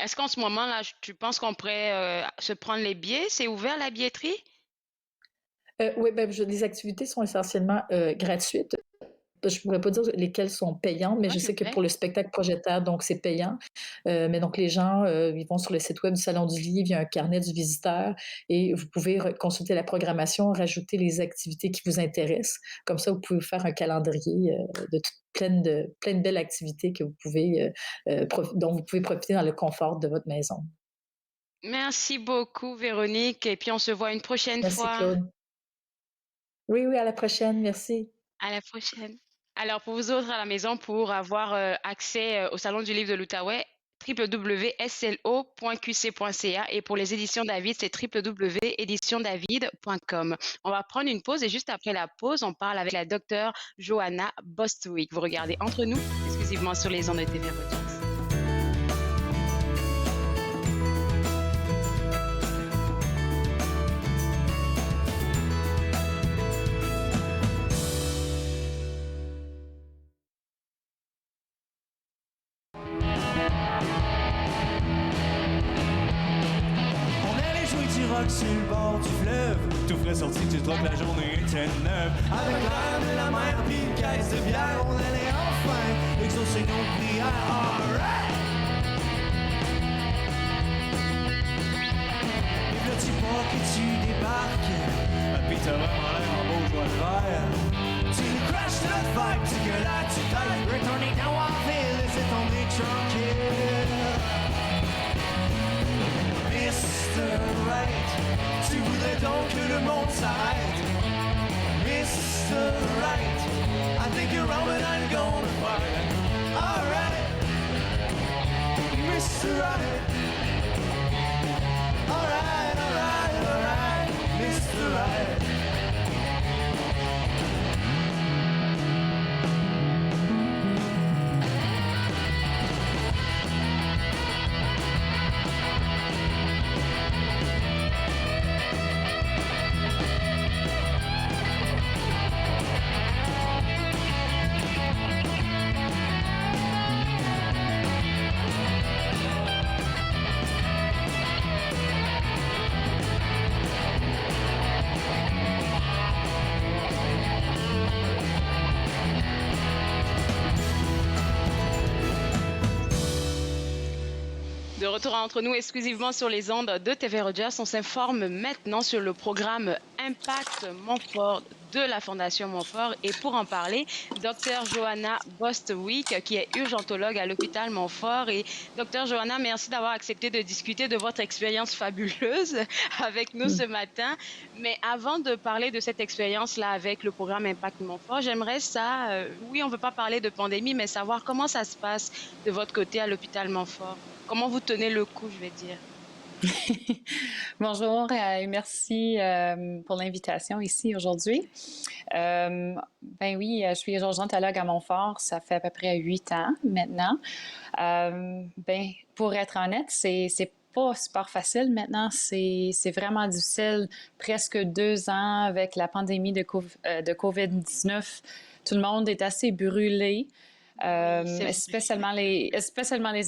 Est-ce qu'en ce moment, là, tu penses qu'on pourrait se prendre les billets? C'est ouvert la billetterie?
Oui, ben, les activités sont essentiellement gratuites. Je pourrais pas dire lesquelles sont payantes, mais je sais que
OK.
pour le spectacle projettaire, donc c'est payant. Mais donc les gens, ils vont sur le site web du Salon du livre, il y a un carnet du visiteur et vous pouvez consulter la programmation, rajouter les activités qui vous intéressent. Comme ça, vous pouvez faire un calendrier de plein de belles activités que vous pouvez, dont vous pouvez profiter dans le confort de votre maison.
Merci beaucoup, Véronique. Et puis, on se voit une prochaine
Merci
fois.
Claude. Oui, oui, à la prochaine. Merci.
À la prochaine. Alors, pour vous autres à la maison, pour avoir accès au Salon du livre de l'Outaouais, www.slo.qc.ca et pour les éditions David, c'est www.éditiondavid.com. On va prendre une pause et juste après la pause, on parle avec la docteure Johanna Bostwick. Vous regardez Entre nous, exclusivement sur les ondes de TV Rogers.
On allait jouer du rock sur le bord du fleuve. Tout frais sorti du truck, la journée était neuve. Avec l'air de la mer pis une caisse de bière, on allait enfin exaucer nos prières. Alright! Et là tu pas que tu débarques, pis t'as vraiment l'air en beau joie de vert. Tu nous crashes notre vibe, tu gueules à tu tête. Retourner dans Waville, laisser tomber tranquille. Mr. Right, tu voudrais donc que le monde s'arrête. Mr. Right, I think you're wrong but I'm gonna fight. Alright, Mr. Right. Alright, alright, alright, Mr. Right.
De retour entre nous exclusivement sur les ondes de TV Rogers, on s'informe maintenant sur le programme Impact Montfort de la Fondation Montfort. Et pour en parler, Dr Johanna Bostwick, qui est urgentologue à l'hôpital Montfort. Et Dr Johanna, merci d'avoir accepté de discuter de votre expérience fabuleuse avec nous ce matin. Mais avant de parler de cette expérience-là avec le programme Impact Montfort, j'aimerais oui, on ne veut pas parler de pandémie, mais savoir comment ça se passe de votre côté à l'hôpital Montfort. Comment vous tenez le coup, je vais dire?
Bonjour et merci pour l'invitation ici aujourd'hui. Ben oui, je suis urgentologue à Montfort, ça fait à peu près 8 ans maintenant. Ben, pour être honnête, c'est pas super facile maintenant, c'est vraiment difficile. Presque 2 ans avec la pandémie de COVID-19, tout le monde est assez brûlé. Spécialement les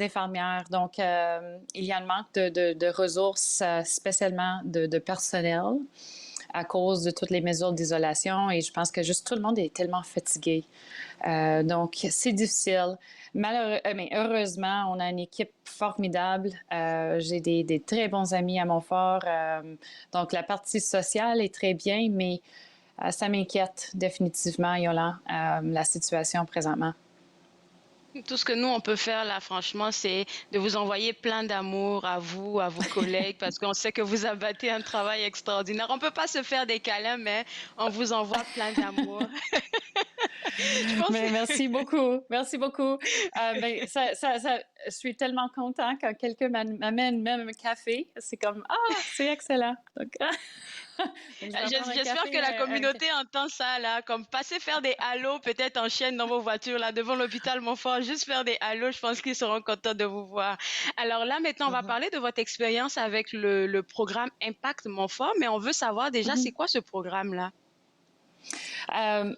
infirmières. Donc, il y a un manque de ressources, spécialement de personnel. à cause de toutes les mesures d'isolation et je pense que juste tout le monde est tellement fatigué. Donc, c'est difficile. Mais heureusement, on a une équipe formidable. J'ai des très bons amis à Montfort. Donc, la partie sociale est très bien, mais ça m'inquiète définitivement, Yolan, la situation présentement.
Tout ce que nous, on peut faire là, franchement, c'est de vous envoyer plein d'amour à vous, à vos collègues, parce qu'on sait que vous abattez un travail extraordinaire. On ne peut pas se faire des câlins, mais on vous envoie plein d'amour.
Mais merci beaucoup. Merci beaucoup. Je suis tellement contente quand quelqu'un m'amène même un café. C'est comme, c'est excellent. Donc,
j'espère que la communauté entend ça, là, comme passer faire des halos peut-être en chaîne dans vos voitures, là, devant l'hôpital Montfort, juste faire des halos, je pense qu'ils seront contents de vous voir. Alors là, maintenant, on va parler de votre expérience avec le programme Impact Montfort, mais on veut savoir déjà, c'est quoi ce programme-là?
C'est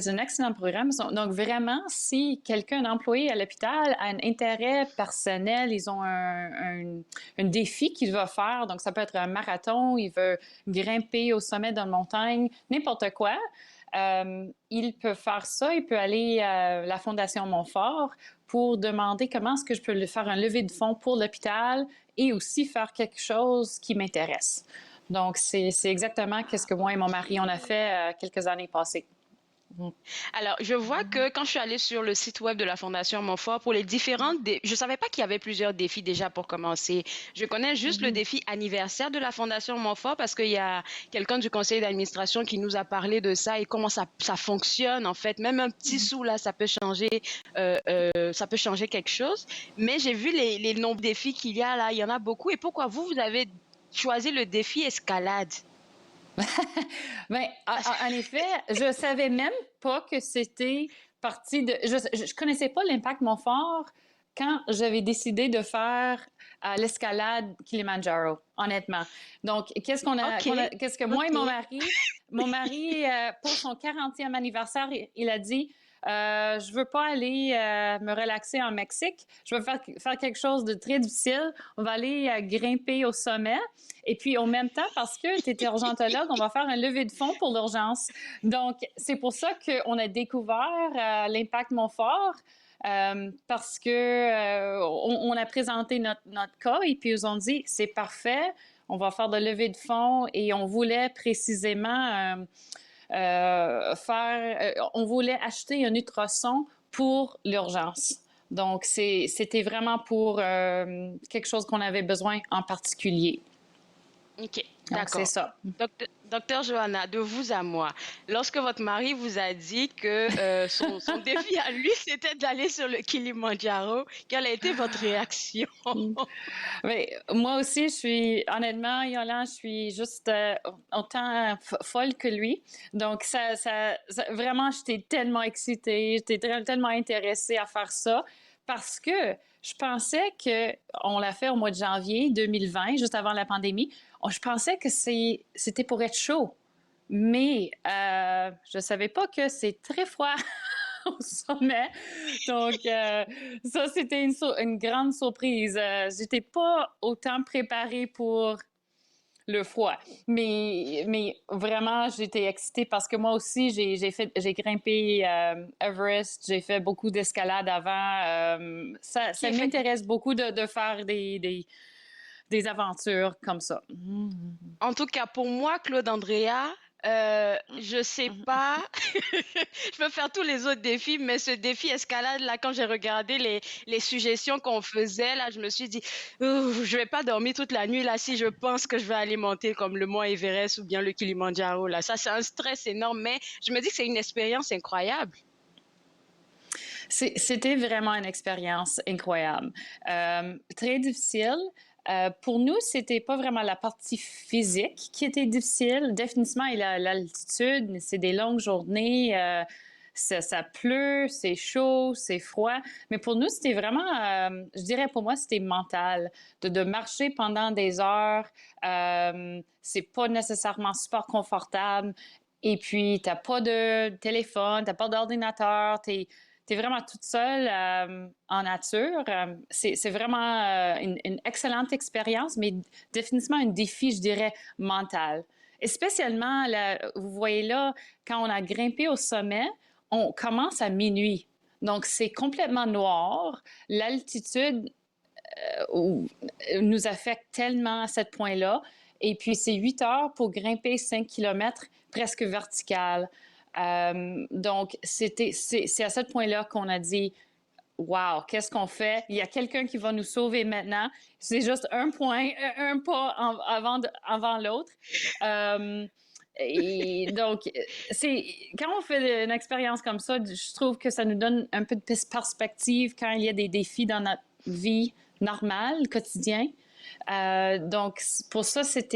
un excellent programme. Donc, vraiment, si quelqu'un, un employé à l'hôpital, a un intérêt personnel, ils ont un défi qu'il va faire, donc ça peut être un marathon, il veut grimper au sommet d'une montagne, n'importe quoi, il peut faire ça, il peut aller à la Fondation Montfort pour demander comment est-ce que je peux faire un levée de fonds pour l'hôpital et aussi faire quelque chose qui m'intéresse. Donc, c'est exactement ce que moi et mon mari, on a fait quelques années passées.
Alors, je vois que quand je suis allée sur le site web de la Fondation Montfort, pour les différents je ne savais pas qu'il y avait plusieurs défis déjà pour commencer. Je connais juste le défi anniversaire de la Fondation Montfort parce qu'il y a quelqu'un du conseil d'administration qui nous a parlé de ça et comment ça fonctionne en fait. Même un petit sou là, ça peut changer quelque chose. Mais j'ai vu les nombreux défis qu'il y a là, il y en a beaucoup. Et pourquoi vous avez choisi le défi escalade?
Bien, en effet, je ne savais même pas que c'était parti de... Je ne connaissais pas l'Impact Montfort quand j'avais décidé de faire l'escalade Kilimanjaro, honnêtement. Donc, qu'est-ce que moi et mon mari, pour son 40e anniversaire, il a dit... je veux pas aller me relaxer en Mexique. Je veux faire quelque chose de très difficile. On va aller grimper au sommet. Et puis, en même temps, parce que tu étais urgentologue, on va faire un levée de fonds pour l'urgence. Donc, c'est pour ça qu'on a découvert l'Impact Montfort. Parce que on a présenté notre cas et puis ils ont dit c'est parfait, on va faire de levée de fonds et on voulait précisément on voulait acheter un ultrason pour l'urgence. Donc, c'était vraiment pour quelque chose qu'on avait besoin en particulier.
OK, d'accord.
C'est ça.
Docteur Johanna, de vous à moi, lorsque votre mari vous a dit que son défi à lui, c'était d'aller sur le Kilimanjaro, quelle a été votre réaction?
Mais, moi aussi, honnêtement, Yolan, je suis juste autant folle que lui. Donc, vraiment, j'étais tellement excitée, j'étais tellement intéressée à faire ça parce que je pensais qu'on l'a fait au mois de janvier 2020, juste avant la pandémie. Je pensais que c'était pour être chaud, mais je ne savais pas que c'est très froid au sommet. Donc, ça, c'était une grande surprise. Je n'étais pas autant préparée pour le froid. Mais vraiment, j'étais excitée parce que moi aussi, j'ai grimpé Everest, j'ai fait beaucoup d'escalade avant. Ça m'intéresse beaucoup de faire des aventures comme ça.
En tout cas, pour moi, Claude Andrea, je sais pas, je peux faire tous les autres défis, mais ce défi escalade, là, quand j'ai regardé les suggestions qu'on faisait, là, je me suis dit, je vais pas dormir toute la nuit, là, si je pense que je vais aller monter comme le mont Everest ou bien le Kilimanjaro, là. Ça, c'est un stress énorme, mais je me dis que c'est une expérience incroyable.
C'était vraiment une expérience incroyable. Très difficile. Pour nous, c'était pas vraiment la partie physique qui était difficile. Définitivement, l'altitude, c'est des longues journées, ça pleut, c'est chaud, c'est froid. Mais pour nous, c'était vraiment, je dirais pour moi, c'était mental. De marcher pendant des heures, c'est pas nécessairement super confortable. Et puis, t'as pas de téléphone, t'as pas d'ordinateur, t'es tu es vraiment toute seule en nature. C'est vraiment une excellente expérience, mais définitivement un défi, je dirais, mental. Et spécialement, vous voyez là, quand on a grimpé au sommet, on commence à minuit. Donc, c'est complètement noir. L'altitude nous affecte tellement à ce point-là. Et puis, c'est 8 heures pour grimper 5 km presque vertical. Donc, c'est à ce point-là qu'on a dit « Wow, qu'est-ce qu'on fait? Il y a quelqu'un qui va nous sauver maintenant. » C'est juste un pas avant l'autre. Et donc, quand on fait une expérience comme ça, je trouve que ça nous donne un peu de perspective quand il y a des défis dans notre vie normale, quotidien. Donc, pour ça, c'est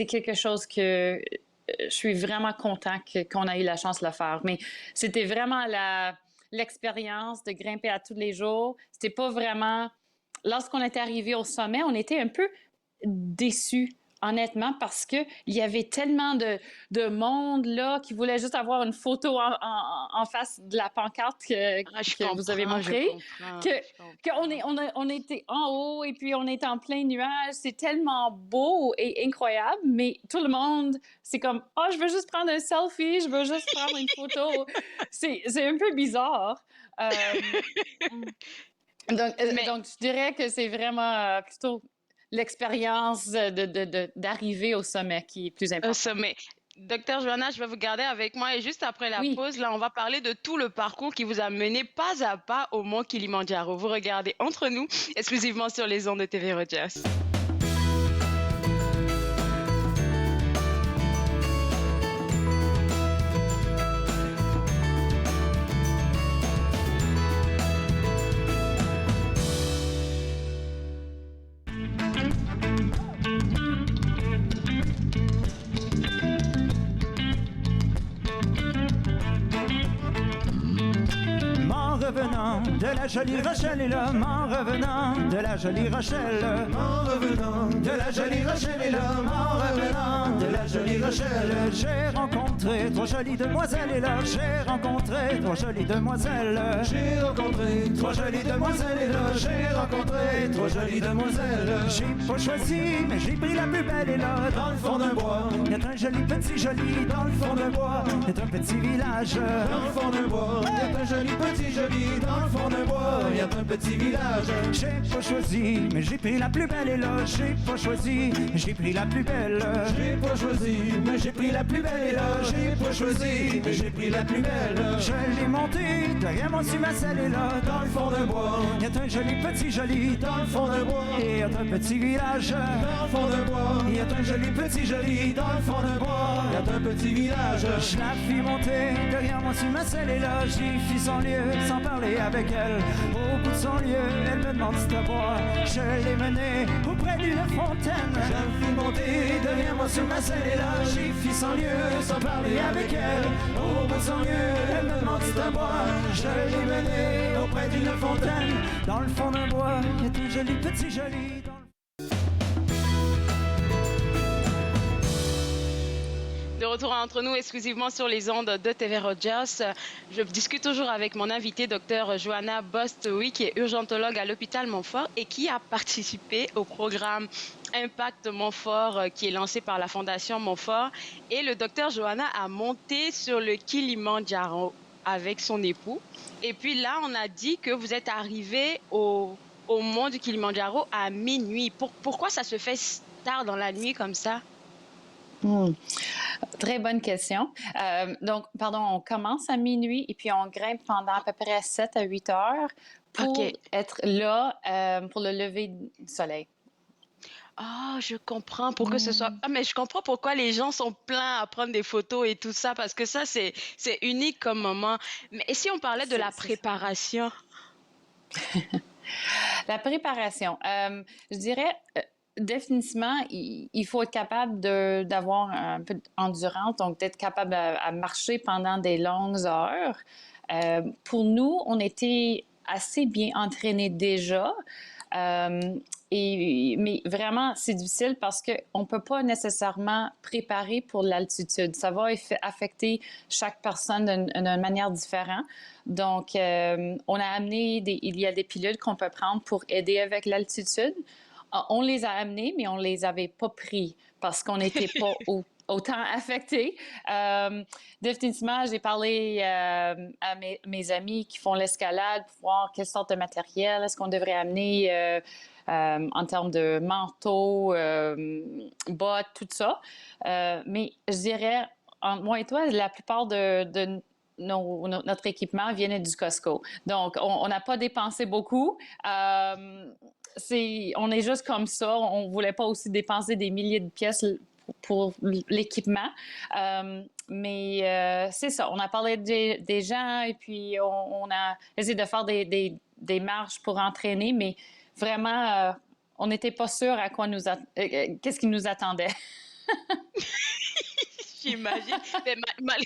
quelque chose que je suis vraiment content qu'on a eu la chance de le faire. Mais c'était vraiment l'expérience de grimper à tous les jours. C'était pas vraiment... Lorsqu'on était arrivé au sommet, on était un peu déçus, honnêtement, parce qu'il y avait tellement de monde là qui voulait juste avoir une photo en face de la pancarte que vous avez montrée. On était en haut et puis on était en plein nuage. C'est tellement beau et incroyable, mais tout le monde, c'est comme « Oh, je veux juste prendre un selfie, je veux juste prendre une photo. » C'est un peu bizarre. Donc, je dirais que c'est vraiment plutôt l'expérience d'arriver au sommet qui est plus importante.
Au sommet. Docteur Joanna, je vais vous garder avec moi et juste après la pause, là, on va parler de tout le parcours qui vous a mené pas à pas au mont Kilimandjaro. Vous regardez Entre nous, exclusivement sur les ondes de TV Rogers.
revenant de la jolie Rochelle, et l'homme en revenant de la jolie Rochelle, en revenant de la jolie Rochelle, et l'homme en revenant de la jolie Rochelle. J'ai rencontré trois jolies demoiselles, et là j'ai rencontré trois jolies demoiselles. J'ai rencontré trois jolies demoiselles, et là j'ai rencontré trois jolies demoiselles. J'ai pas choisi, mais j'ai pris la plus belle, et là dans le fond d'un bois, il y a un joli petit joli dans le fond d'un bois, il y a un petit village dans le fond d'un bois, il y a un joli petit joli dans le fond d'un bois, il y a un petit village. J'ai pas choisi, mais j'ai pris la plus belle, et là j'ai pas choisi, j'ai pris la plus belle. J'ai pas choisi, mais j'ai pris la plus belle, et là j'ai pas choisi, mais j'ai pris la plus belle. Je l'ai montée derrière mon sumacelle, et là dans le fond d'un bois, il y a un joli petit joli dans le fond d'un bois, et il y a un petit village dans le fond d'un bois, il y a un joli petit joli dans le fond d'un bois, il y a un petit village. Je la fis monter derrière mon sumacelle, et là j'y fis son lieu sans parler avec elle. Au bout de son lieu, elle me demande si t'as boire. Je l'ai menée auprès d'une fontaine. Je la fis monter derrière moi sur ma selle, et là j'y fis son lieu sans parler avec elle. Au bout de son lieu, elle me demande si t'as boire. Je l'ai menée auprès d'une fontaine. Dans le fond d'un bois, il y a tout joli petit joli.
De retour entre nous exclusivement sur les ondes de TV Rogers. Je discute toujours avec mon invitée, Dr Joanna Bostoui, qui est urgentologue à l'hôpital Montfort et qui a participé au programme Impact Montfort qui est lancé par la Fondation Montfort. Et le Dr Joanna a monté sur le Kilimandjaro avec son époux. Et puis là, on a dit que vous êtes arrivé au mont du Kilimandjaro à minuit. Pourquoi ça se fait tard dans la nuit comme ça?
Très bonne question. Donc, on commence à minuit et puis on grimpe pendant à peu près 7 à 8 heures pour être là pour le lever du soleil.
Ah, je comprends pour que ce soit... Ah, mais je comprends pourquoi les gens sont pleins à prendre des photos et tout ça, parce que ça, c'est unique comme moment. Mais et si on parlait de la préparation?
La préparation, je dirais... Définitivement, il faut être capable d'avoir un peu d'endurance, donc d'être capable à marcher pendant des longues heures. Pour nous, on était assez bien entraînés déjà. Mais vraiment, c'est difficile parce qu'on ne peut pas nécessairement préparer pour l'altitude. Ça va affecter chaque personne d'une manière différente. Donc, on a amené, il y a des pilules qu'on peut prendre pour aider avec l'altitude. On les a amenés, mais on ne les avait pas pris parce qu'on n'était pas autant affectés. Définitivement, j'ai parlé à mes amis qui font l'escalade pour voir quelle sorte de matériel est-ce qu'on devrait amener en termes de manteau, bottes, tout ça. Mais je dirais, entre moi et toi, la plupart de notre équipement vient du Costco. Donc, on n'a pas dépensé beaucoup. On est juste comme ça. On ne voulait pas aussi dépenser des milliers de pièces pour l'équipement. Mais c'est ça. On a parlé des gens et puis on a essayé de faire des marches pour entraîner, mais vraiment, on n'était pas sûr à quoi qu'est-ce qui nous attendait.
J'imagine. Mais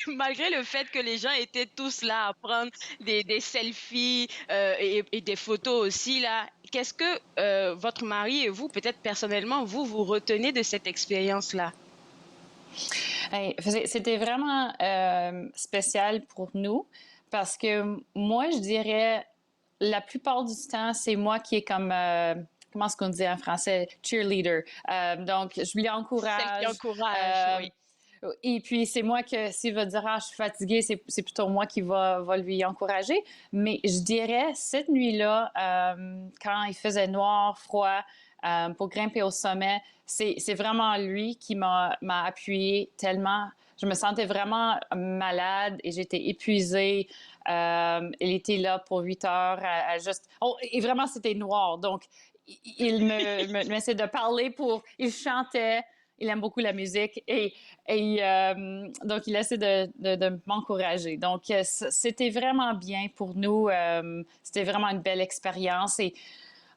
malgré le fait que les gens étaient tous là à prendre des selfies et des photos aussi, là, qu'est-ce que votre mari et vous, peut-être personnellement, vous retenez de cette expérience-là?
C'était vraiment spécial pour nous parce que moi, je dirais, la plupart du temps, c'est moi qui est comme... comment est-ce qu'on dit en français? Cheerleader. Donc, je lui encourage.
Celle qui encourage, oui.
Et puis, c'est moi que s'il va dire « Ah, je suis fatiguée », c'est plutôt moi qui va lui encourager. Mais je dirais, cette nuit-là, quand il faisait noir, froid, pour grimper au sommet, c'est vraiment lui qui m'a appuyée tellement. Je me sentais vraiment malade et j'étais épuisée. Il était là pour 8 heures à juste... Oh, et vraiment, c'était noir. Donc, il me essayait de parler il chantait. Il aime beaucoup la musique et donc il essaie de m'encourager. Donc, c'était vraiment bien pour nous. C'était vraiment une belle expérience et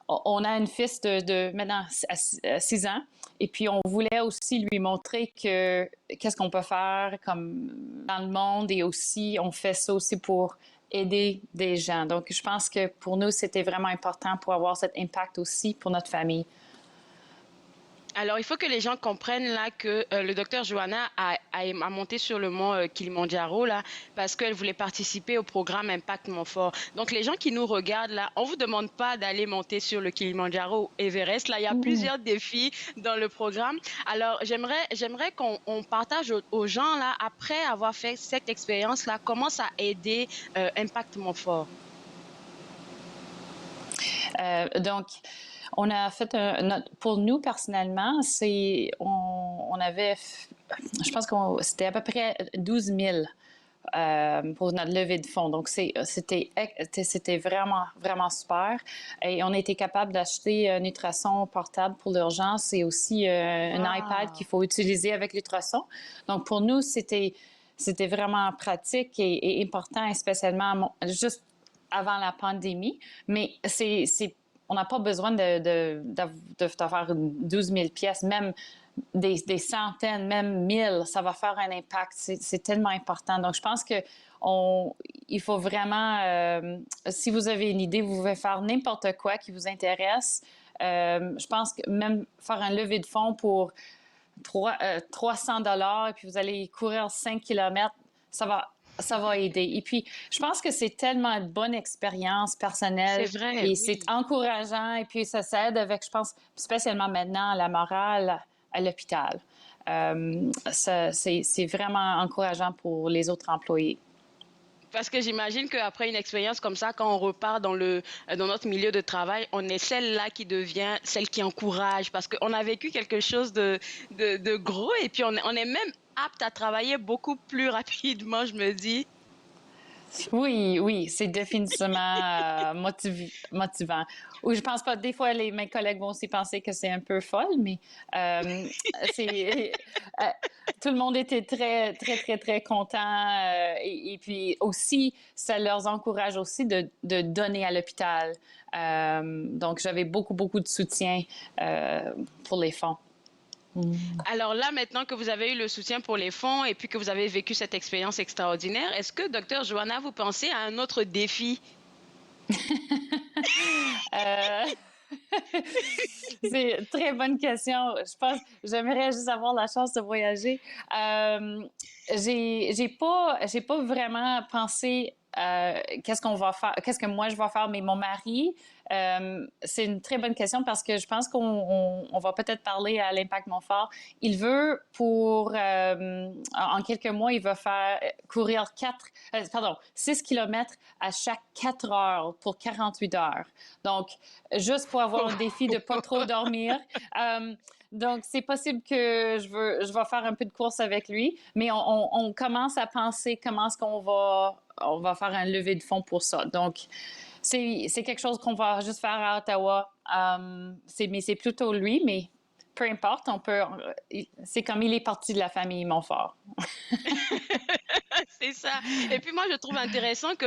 on a une fille de maintenant 6 ans et puis on voulait aussi lui montrer qu'est-ce qu'on peut faire comme dans le monde et aussi on fait ça aussi pour aider des gens. Donc, je pense que pour nous, c'était vraiment important pour avoir cet impact aussi pour notre famille.
Alors, il faut que les gens comprennent là que le docteur Johanna a monté sur le mont Kilimandjaro là parce qu'elle voulait participer au programme Impact Montfort. Donc, les gens qui nous regardent là, on vous demande pas d'aller monter sur le Kilimandjaro ou Everest. Là, il y a plusieurs défis dans le programme. Alors, j'aimerais qu'on partage aux gens là après avoir fait cette expérience là, comment ça a aidé Impact Montfort.
Donc, on a fait pour nous personnellement, on avait, je pense que c'était à peu près 12 000 pour notre levée de fonds. Donc, c'était vraiment, vraiment super. Et on a été capable d'acheter un ultrason portable pour l'urgence et aussi un iPad qu'il faut utiliser avec l'ultrason. Donc, pour nous, c'était vraiment pratique et important, spécialement juste avant la pandémie. Mais on n'a pas besoin de faire 12 000 pièces, même des centaines, même 1000, ça va faire un impact. C'est tellement important. Donc, je pense qu'il faut vraiment, si vous avez une idée, vous pouvez faire n'importe quoi qui vous intéresse. Je pense que même faire un levée de fonds pour 300 $ et puis vous allez courir 5 km, ça va aider. Et puis, je pense que c'est tellement une bonne expérience personnelle.
C'est vrai,
et
oui.
c'est encourageant. Et puis, ça aide avec, je pense, spécialement maintenant, la morale à l'hôpital. C'est vraiment encourageant pour les autres employés.
Parce que j'imagine qu'après une expérience comme ça, quand on repart dans notre milieu de travail, on est celle-là qui devient celle qui encourage. Parce qu'on a vécu quelque chose de gros et puis on est même apte à travailler beaucoup plus rapidement, je me dis.
Oui, c'est définitivement motivant. Ou je pense pas, des fois, mes collègues vont aussi penser que c'est un peu folle, mais tout le monde était très, très, très, très content. Et puis aussi, ça leur encourage aussi de donner à l'hôpital. Donc, j'avais beaucoup, beaucoup de soutien pour les fonds.
Alors là, maintenant que vous avez eu le soutien pour les fonds et puis que vous avez vécu cette expérience extraordinaire, est-ce que, Dr. Johanna, vous pensez à un autre défi?
C'est une très bonne question. Je pense que j'aimerais juste avoir la chance de voyager. J'ai pas vraiment pensé qu'est-ce qu'on va faire, qu'est-ce que moi je vais faire, mais mon mari, c'est une très bonne question parce que je pense qu'on va peut-être parler à l'Impact Montfort. Il veut en quelques mois, il va faire courir 6 kilomètres à chaque 4 heures pour 48 heures. Donc, juste pour avoir un défi de ne pas trop dormir. Donc, c'est possible que je vais faire un peu de course avec lui, mais on commence à penser comment est-ce qu'on va faire un levée de fonds pour ça. Donc, c'est quelque chose qu'on va juste faire à Ottawa. Mais c'est plutôt lui, mais peu importe, c'est comme il est parti de la famille Montfort.
C'est ça. Et puis moi, je trouve intéressant que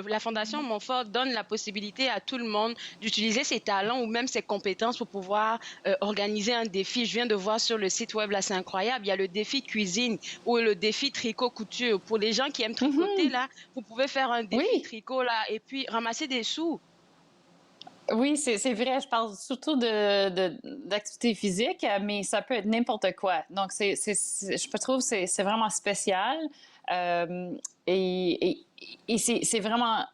la Fondation Montfort donne la possibilité à tout le monde d'utiliser ses talents ou même ses compétences pour pouvoir organiser un défi. Je viens de voir sur le site web, là, c'est incroyable. Il y a le défi cuisine ou le défi tricot-couture. Pour les gens qui aiment tricoter, là, vous pouvez faire un défi tricot, là, et puis ramasser des sous.
Oui, c'est vrai. Je parle surtout d'activité physique, mais ça peut être n'importe quoi. Donc, je trouve que c'est vraiment spécial. Et c'est vraiment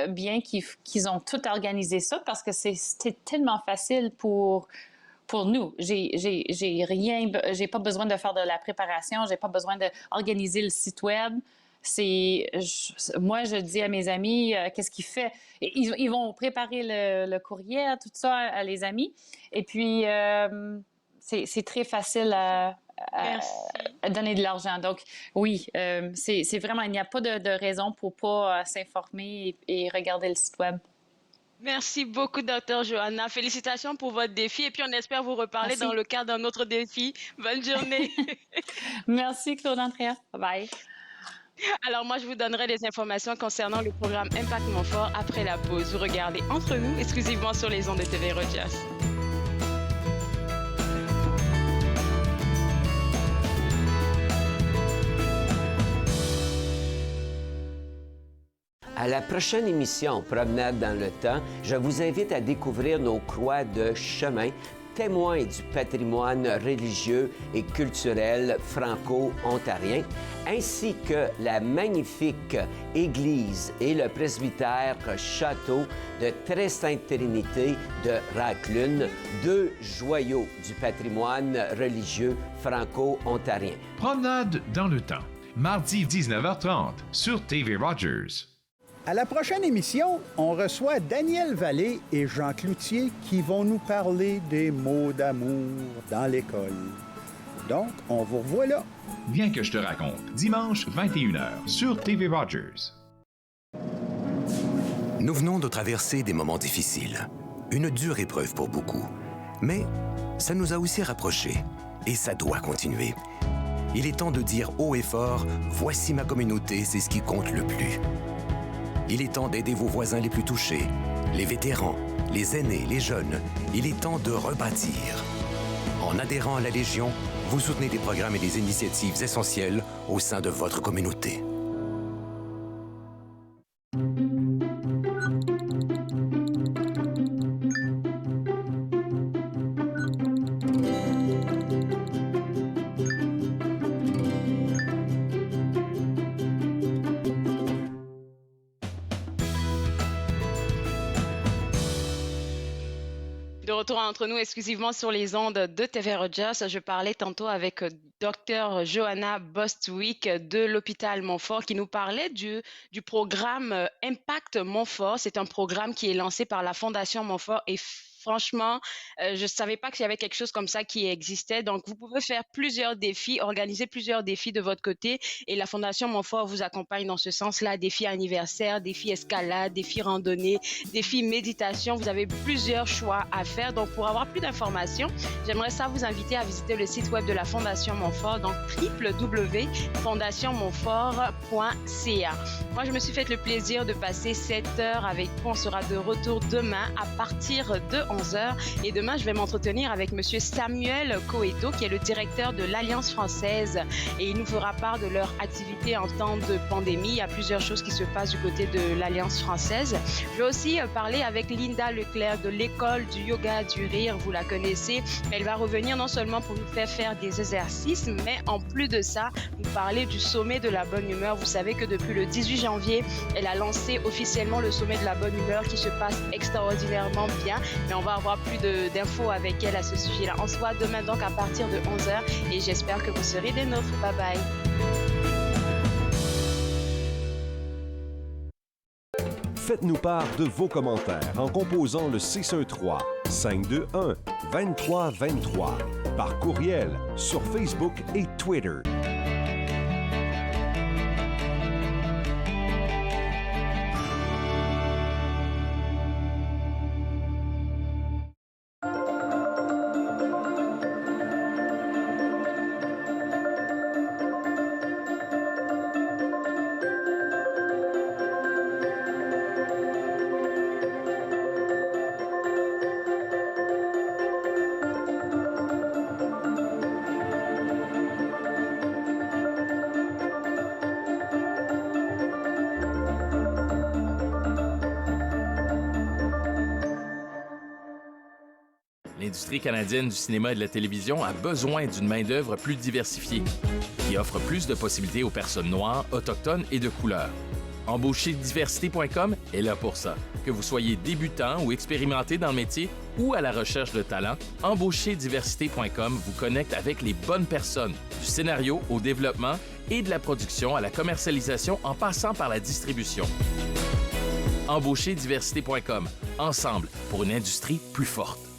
bien qu'ils ont tout organisé ça parce que c'était tellement facile pour nous. J'ai pas besoin de faire de la préparation, j'ai pas besoin d'organiser le site web. Moi, je dis à mes amis, qu'est-ce qu'ils font? Ils vont préparer le courriel, tout ça, à les amis. Et puis, c'est très facile à donner de l'argent. Donc, oui, c'est vraiment, il n'y a pas de raison pour ne pas s'informer et regarder le site web.
Merci beaucoup, Dr. Johanna. Félicitations pour votre défi et puis on espère vous reparler dans le cadre d'un autre défi. Bonne journée.
Merci, Claude-Andrea. Bye.
Alors moi, je vous donnerai des informations concernant le programme Impact Montfort après la pause. Vous regardez Entre nous, exclusivement sur les ondes de TV Rogers.
À la prochaine émission Promenade dans le temps, je vous invite à découvrir nos croix de chemin, témoins du patrimoine religieux et culturel franco-ontarien, ainsi que la magnifique église et le presbytère château de Très Sainte Trinité de Raclune, deux joyaux du patrimoine religieux franco-ontarien.
Promenade dans le temps, mardi 19h30 sur TV Rogers.
À la prochaine émission, on reçoit Daniel Vallée et Jean Cloutier qui vont nous parler des mots d'amour dans l'école. Donc, on vous revoit là.
Viens que je te raconte, dimanche 21h sur TV Rogers.
Nous venons de traverser des moments difficiles, une dure épreuve pour beaucoup. Mais ça nous a aussi rapprochés et ça doit continuer. Il est temps de dire haut et fort, voici ma communauté, c'est ce qui compte le plus. Il est temps d'aider vos voisins les plus touchés, les vétérans, les aînés, les jeunes. Il est temps de rebâtir. En adhérant à la Légion, vous soutenez des programmes et des initiatives essentielles au sein de votre communauté.
De retour entre nous exclusivement sur les ondes de TV Rogers. Je parlais tantôt avec Dr. Johanna Bostwick de l'hôpital Montfort qui nous parlait du programme Impact Montfort. C'est un programme qui est lancé par la Fondation Montfort et franchement, je ne savais pas qu'il y avait quelque chose comme ça qui existait. Donc, vous pouvez faire plusieurs défis, organiser plusieurs défis de votre côté. Et la Fondation Montfort vous accompagne dans ce sens-là. Défi anniversaire, défi escalade, défi randonnée, défi méditation. Vous avez plusieurs choix à faire. Donc, pour avoir plus d'informations, j'aimerais ça vous inviter à visiter le site web de la Fondation Montfort, donc www.fondationmontfort.ca. Moi, je me suis fait le plaisir de passer 7 heures avec vous. On sera de retour demain à partir de 11h. Et demain, je vais m'entretenir avec M. Samuel Coeto, qui est le directeur de l'Alliance française. Et il nous fera part de leur activité en temps de pandémie. Il y a plusieurs choses qui se passent du côté de l'Alliance française. Je vais aussi parler avec Linda Leclerc de l'école du yoga du rire. Vous la connaissez. Elle va revenir non seulement pour nous faire des exercices, mais en plus de ça, nous parler du sommet de la bonne humeur. Vous savez que depuis le 18 janvier, elle a lancé officiellement le sommet de la bonne humeur qui se passe extraordinairement bien. Mais on va avoir plus d'infos avec elle à ce sujet-là. On se voit demain donc à partir de 11h et j'espère que vous serez des nôtres. Bye bye.
Faites-nous part de vos commentaires en composant le 613-521-2323 par courriel sur Facebook et Twitter.
L'industrie canadienne du cinéma et de la télévision a besoin d'une main-d'œuvre plus diversifiée, qui offre plus de possibilités aux personnes noires, autochtones et de couleur. Embaucherdiversité.com est là pour ça. Que vous soyez débutant ou expérimenté dans le métier ou à la recherche de talent, Embaucherdiversité.com vous connecte avec les bonnes personnes, du scénario au développement et de la production à la commercialisation en passant par la distribution. Embaucherdiversité.com, ensemble pour une industrie plus forte.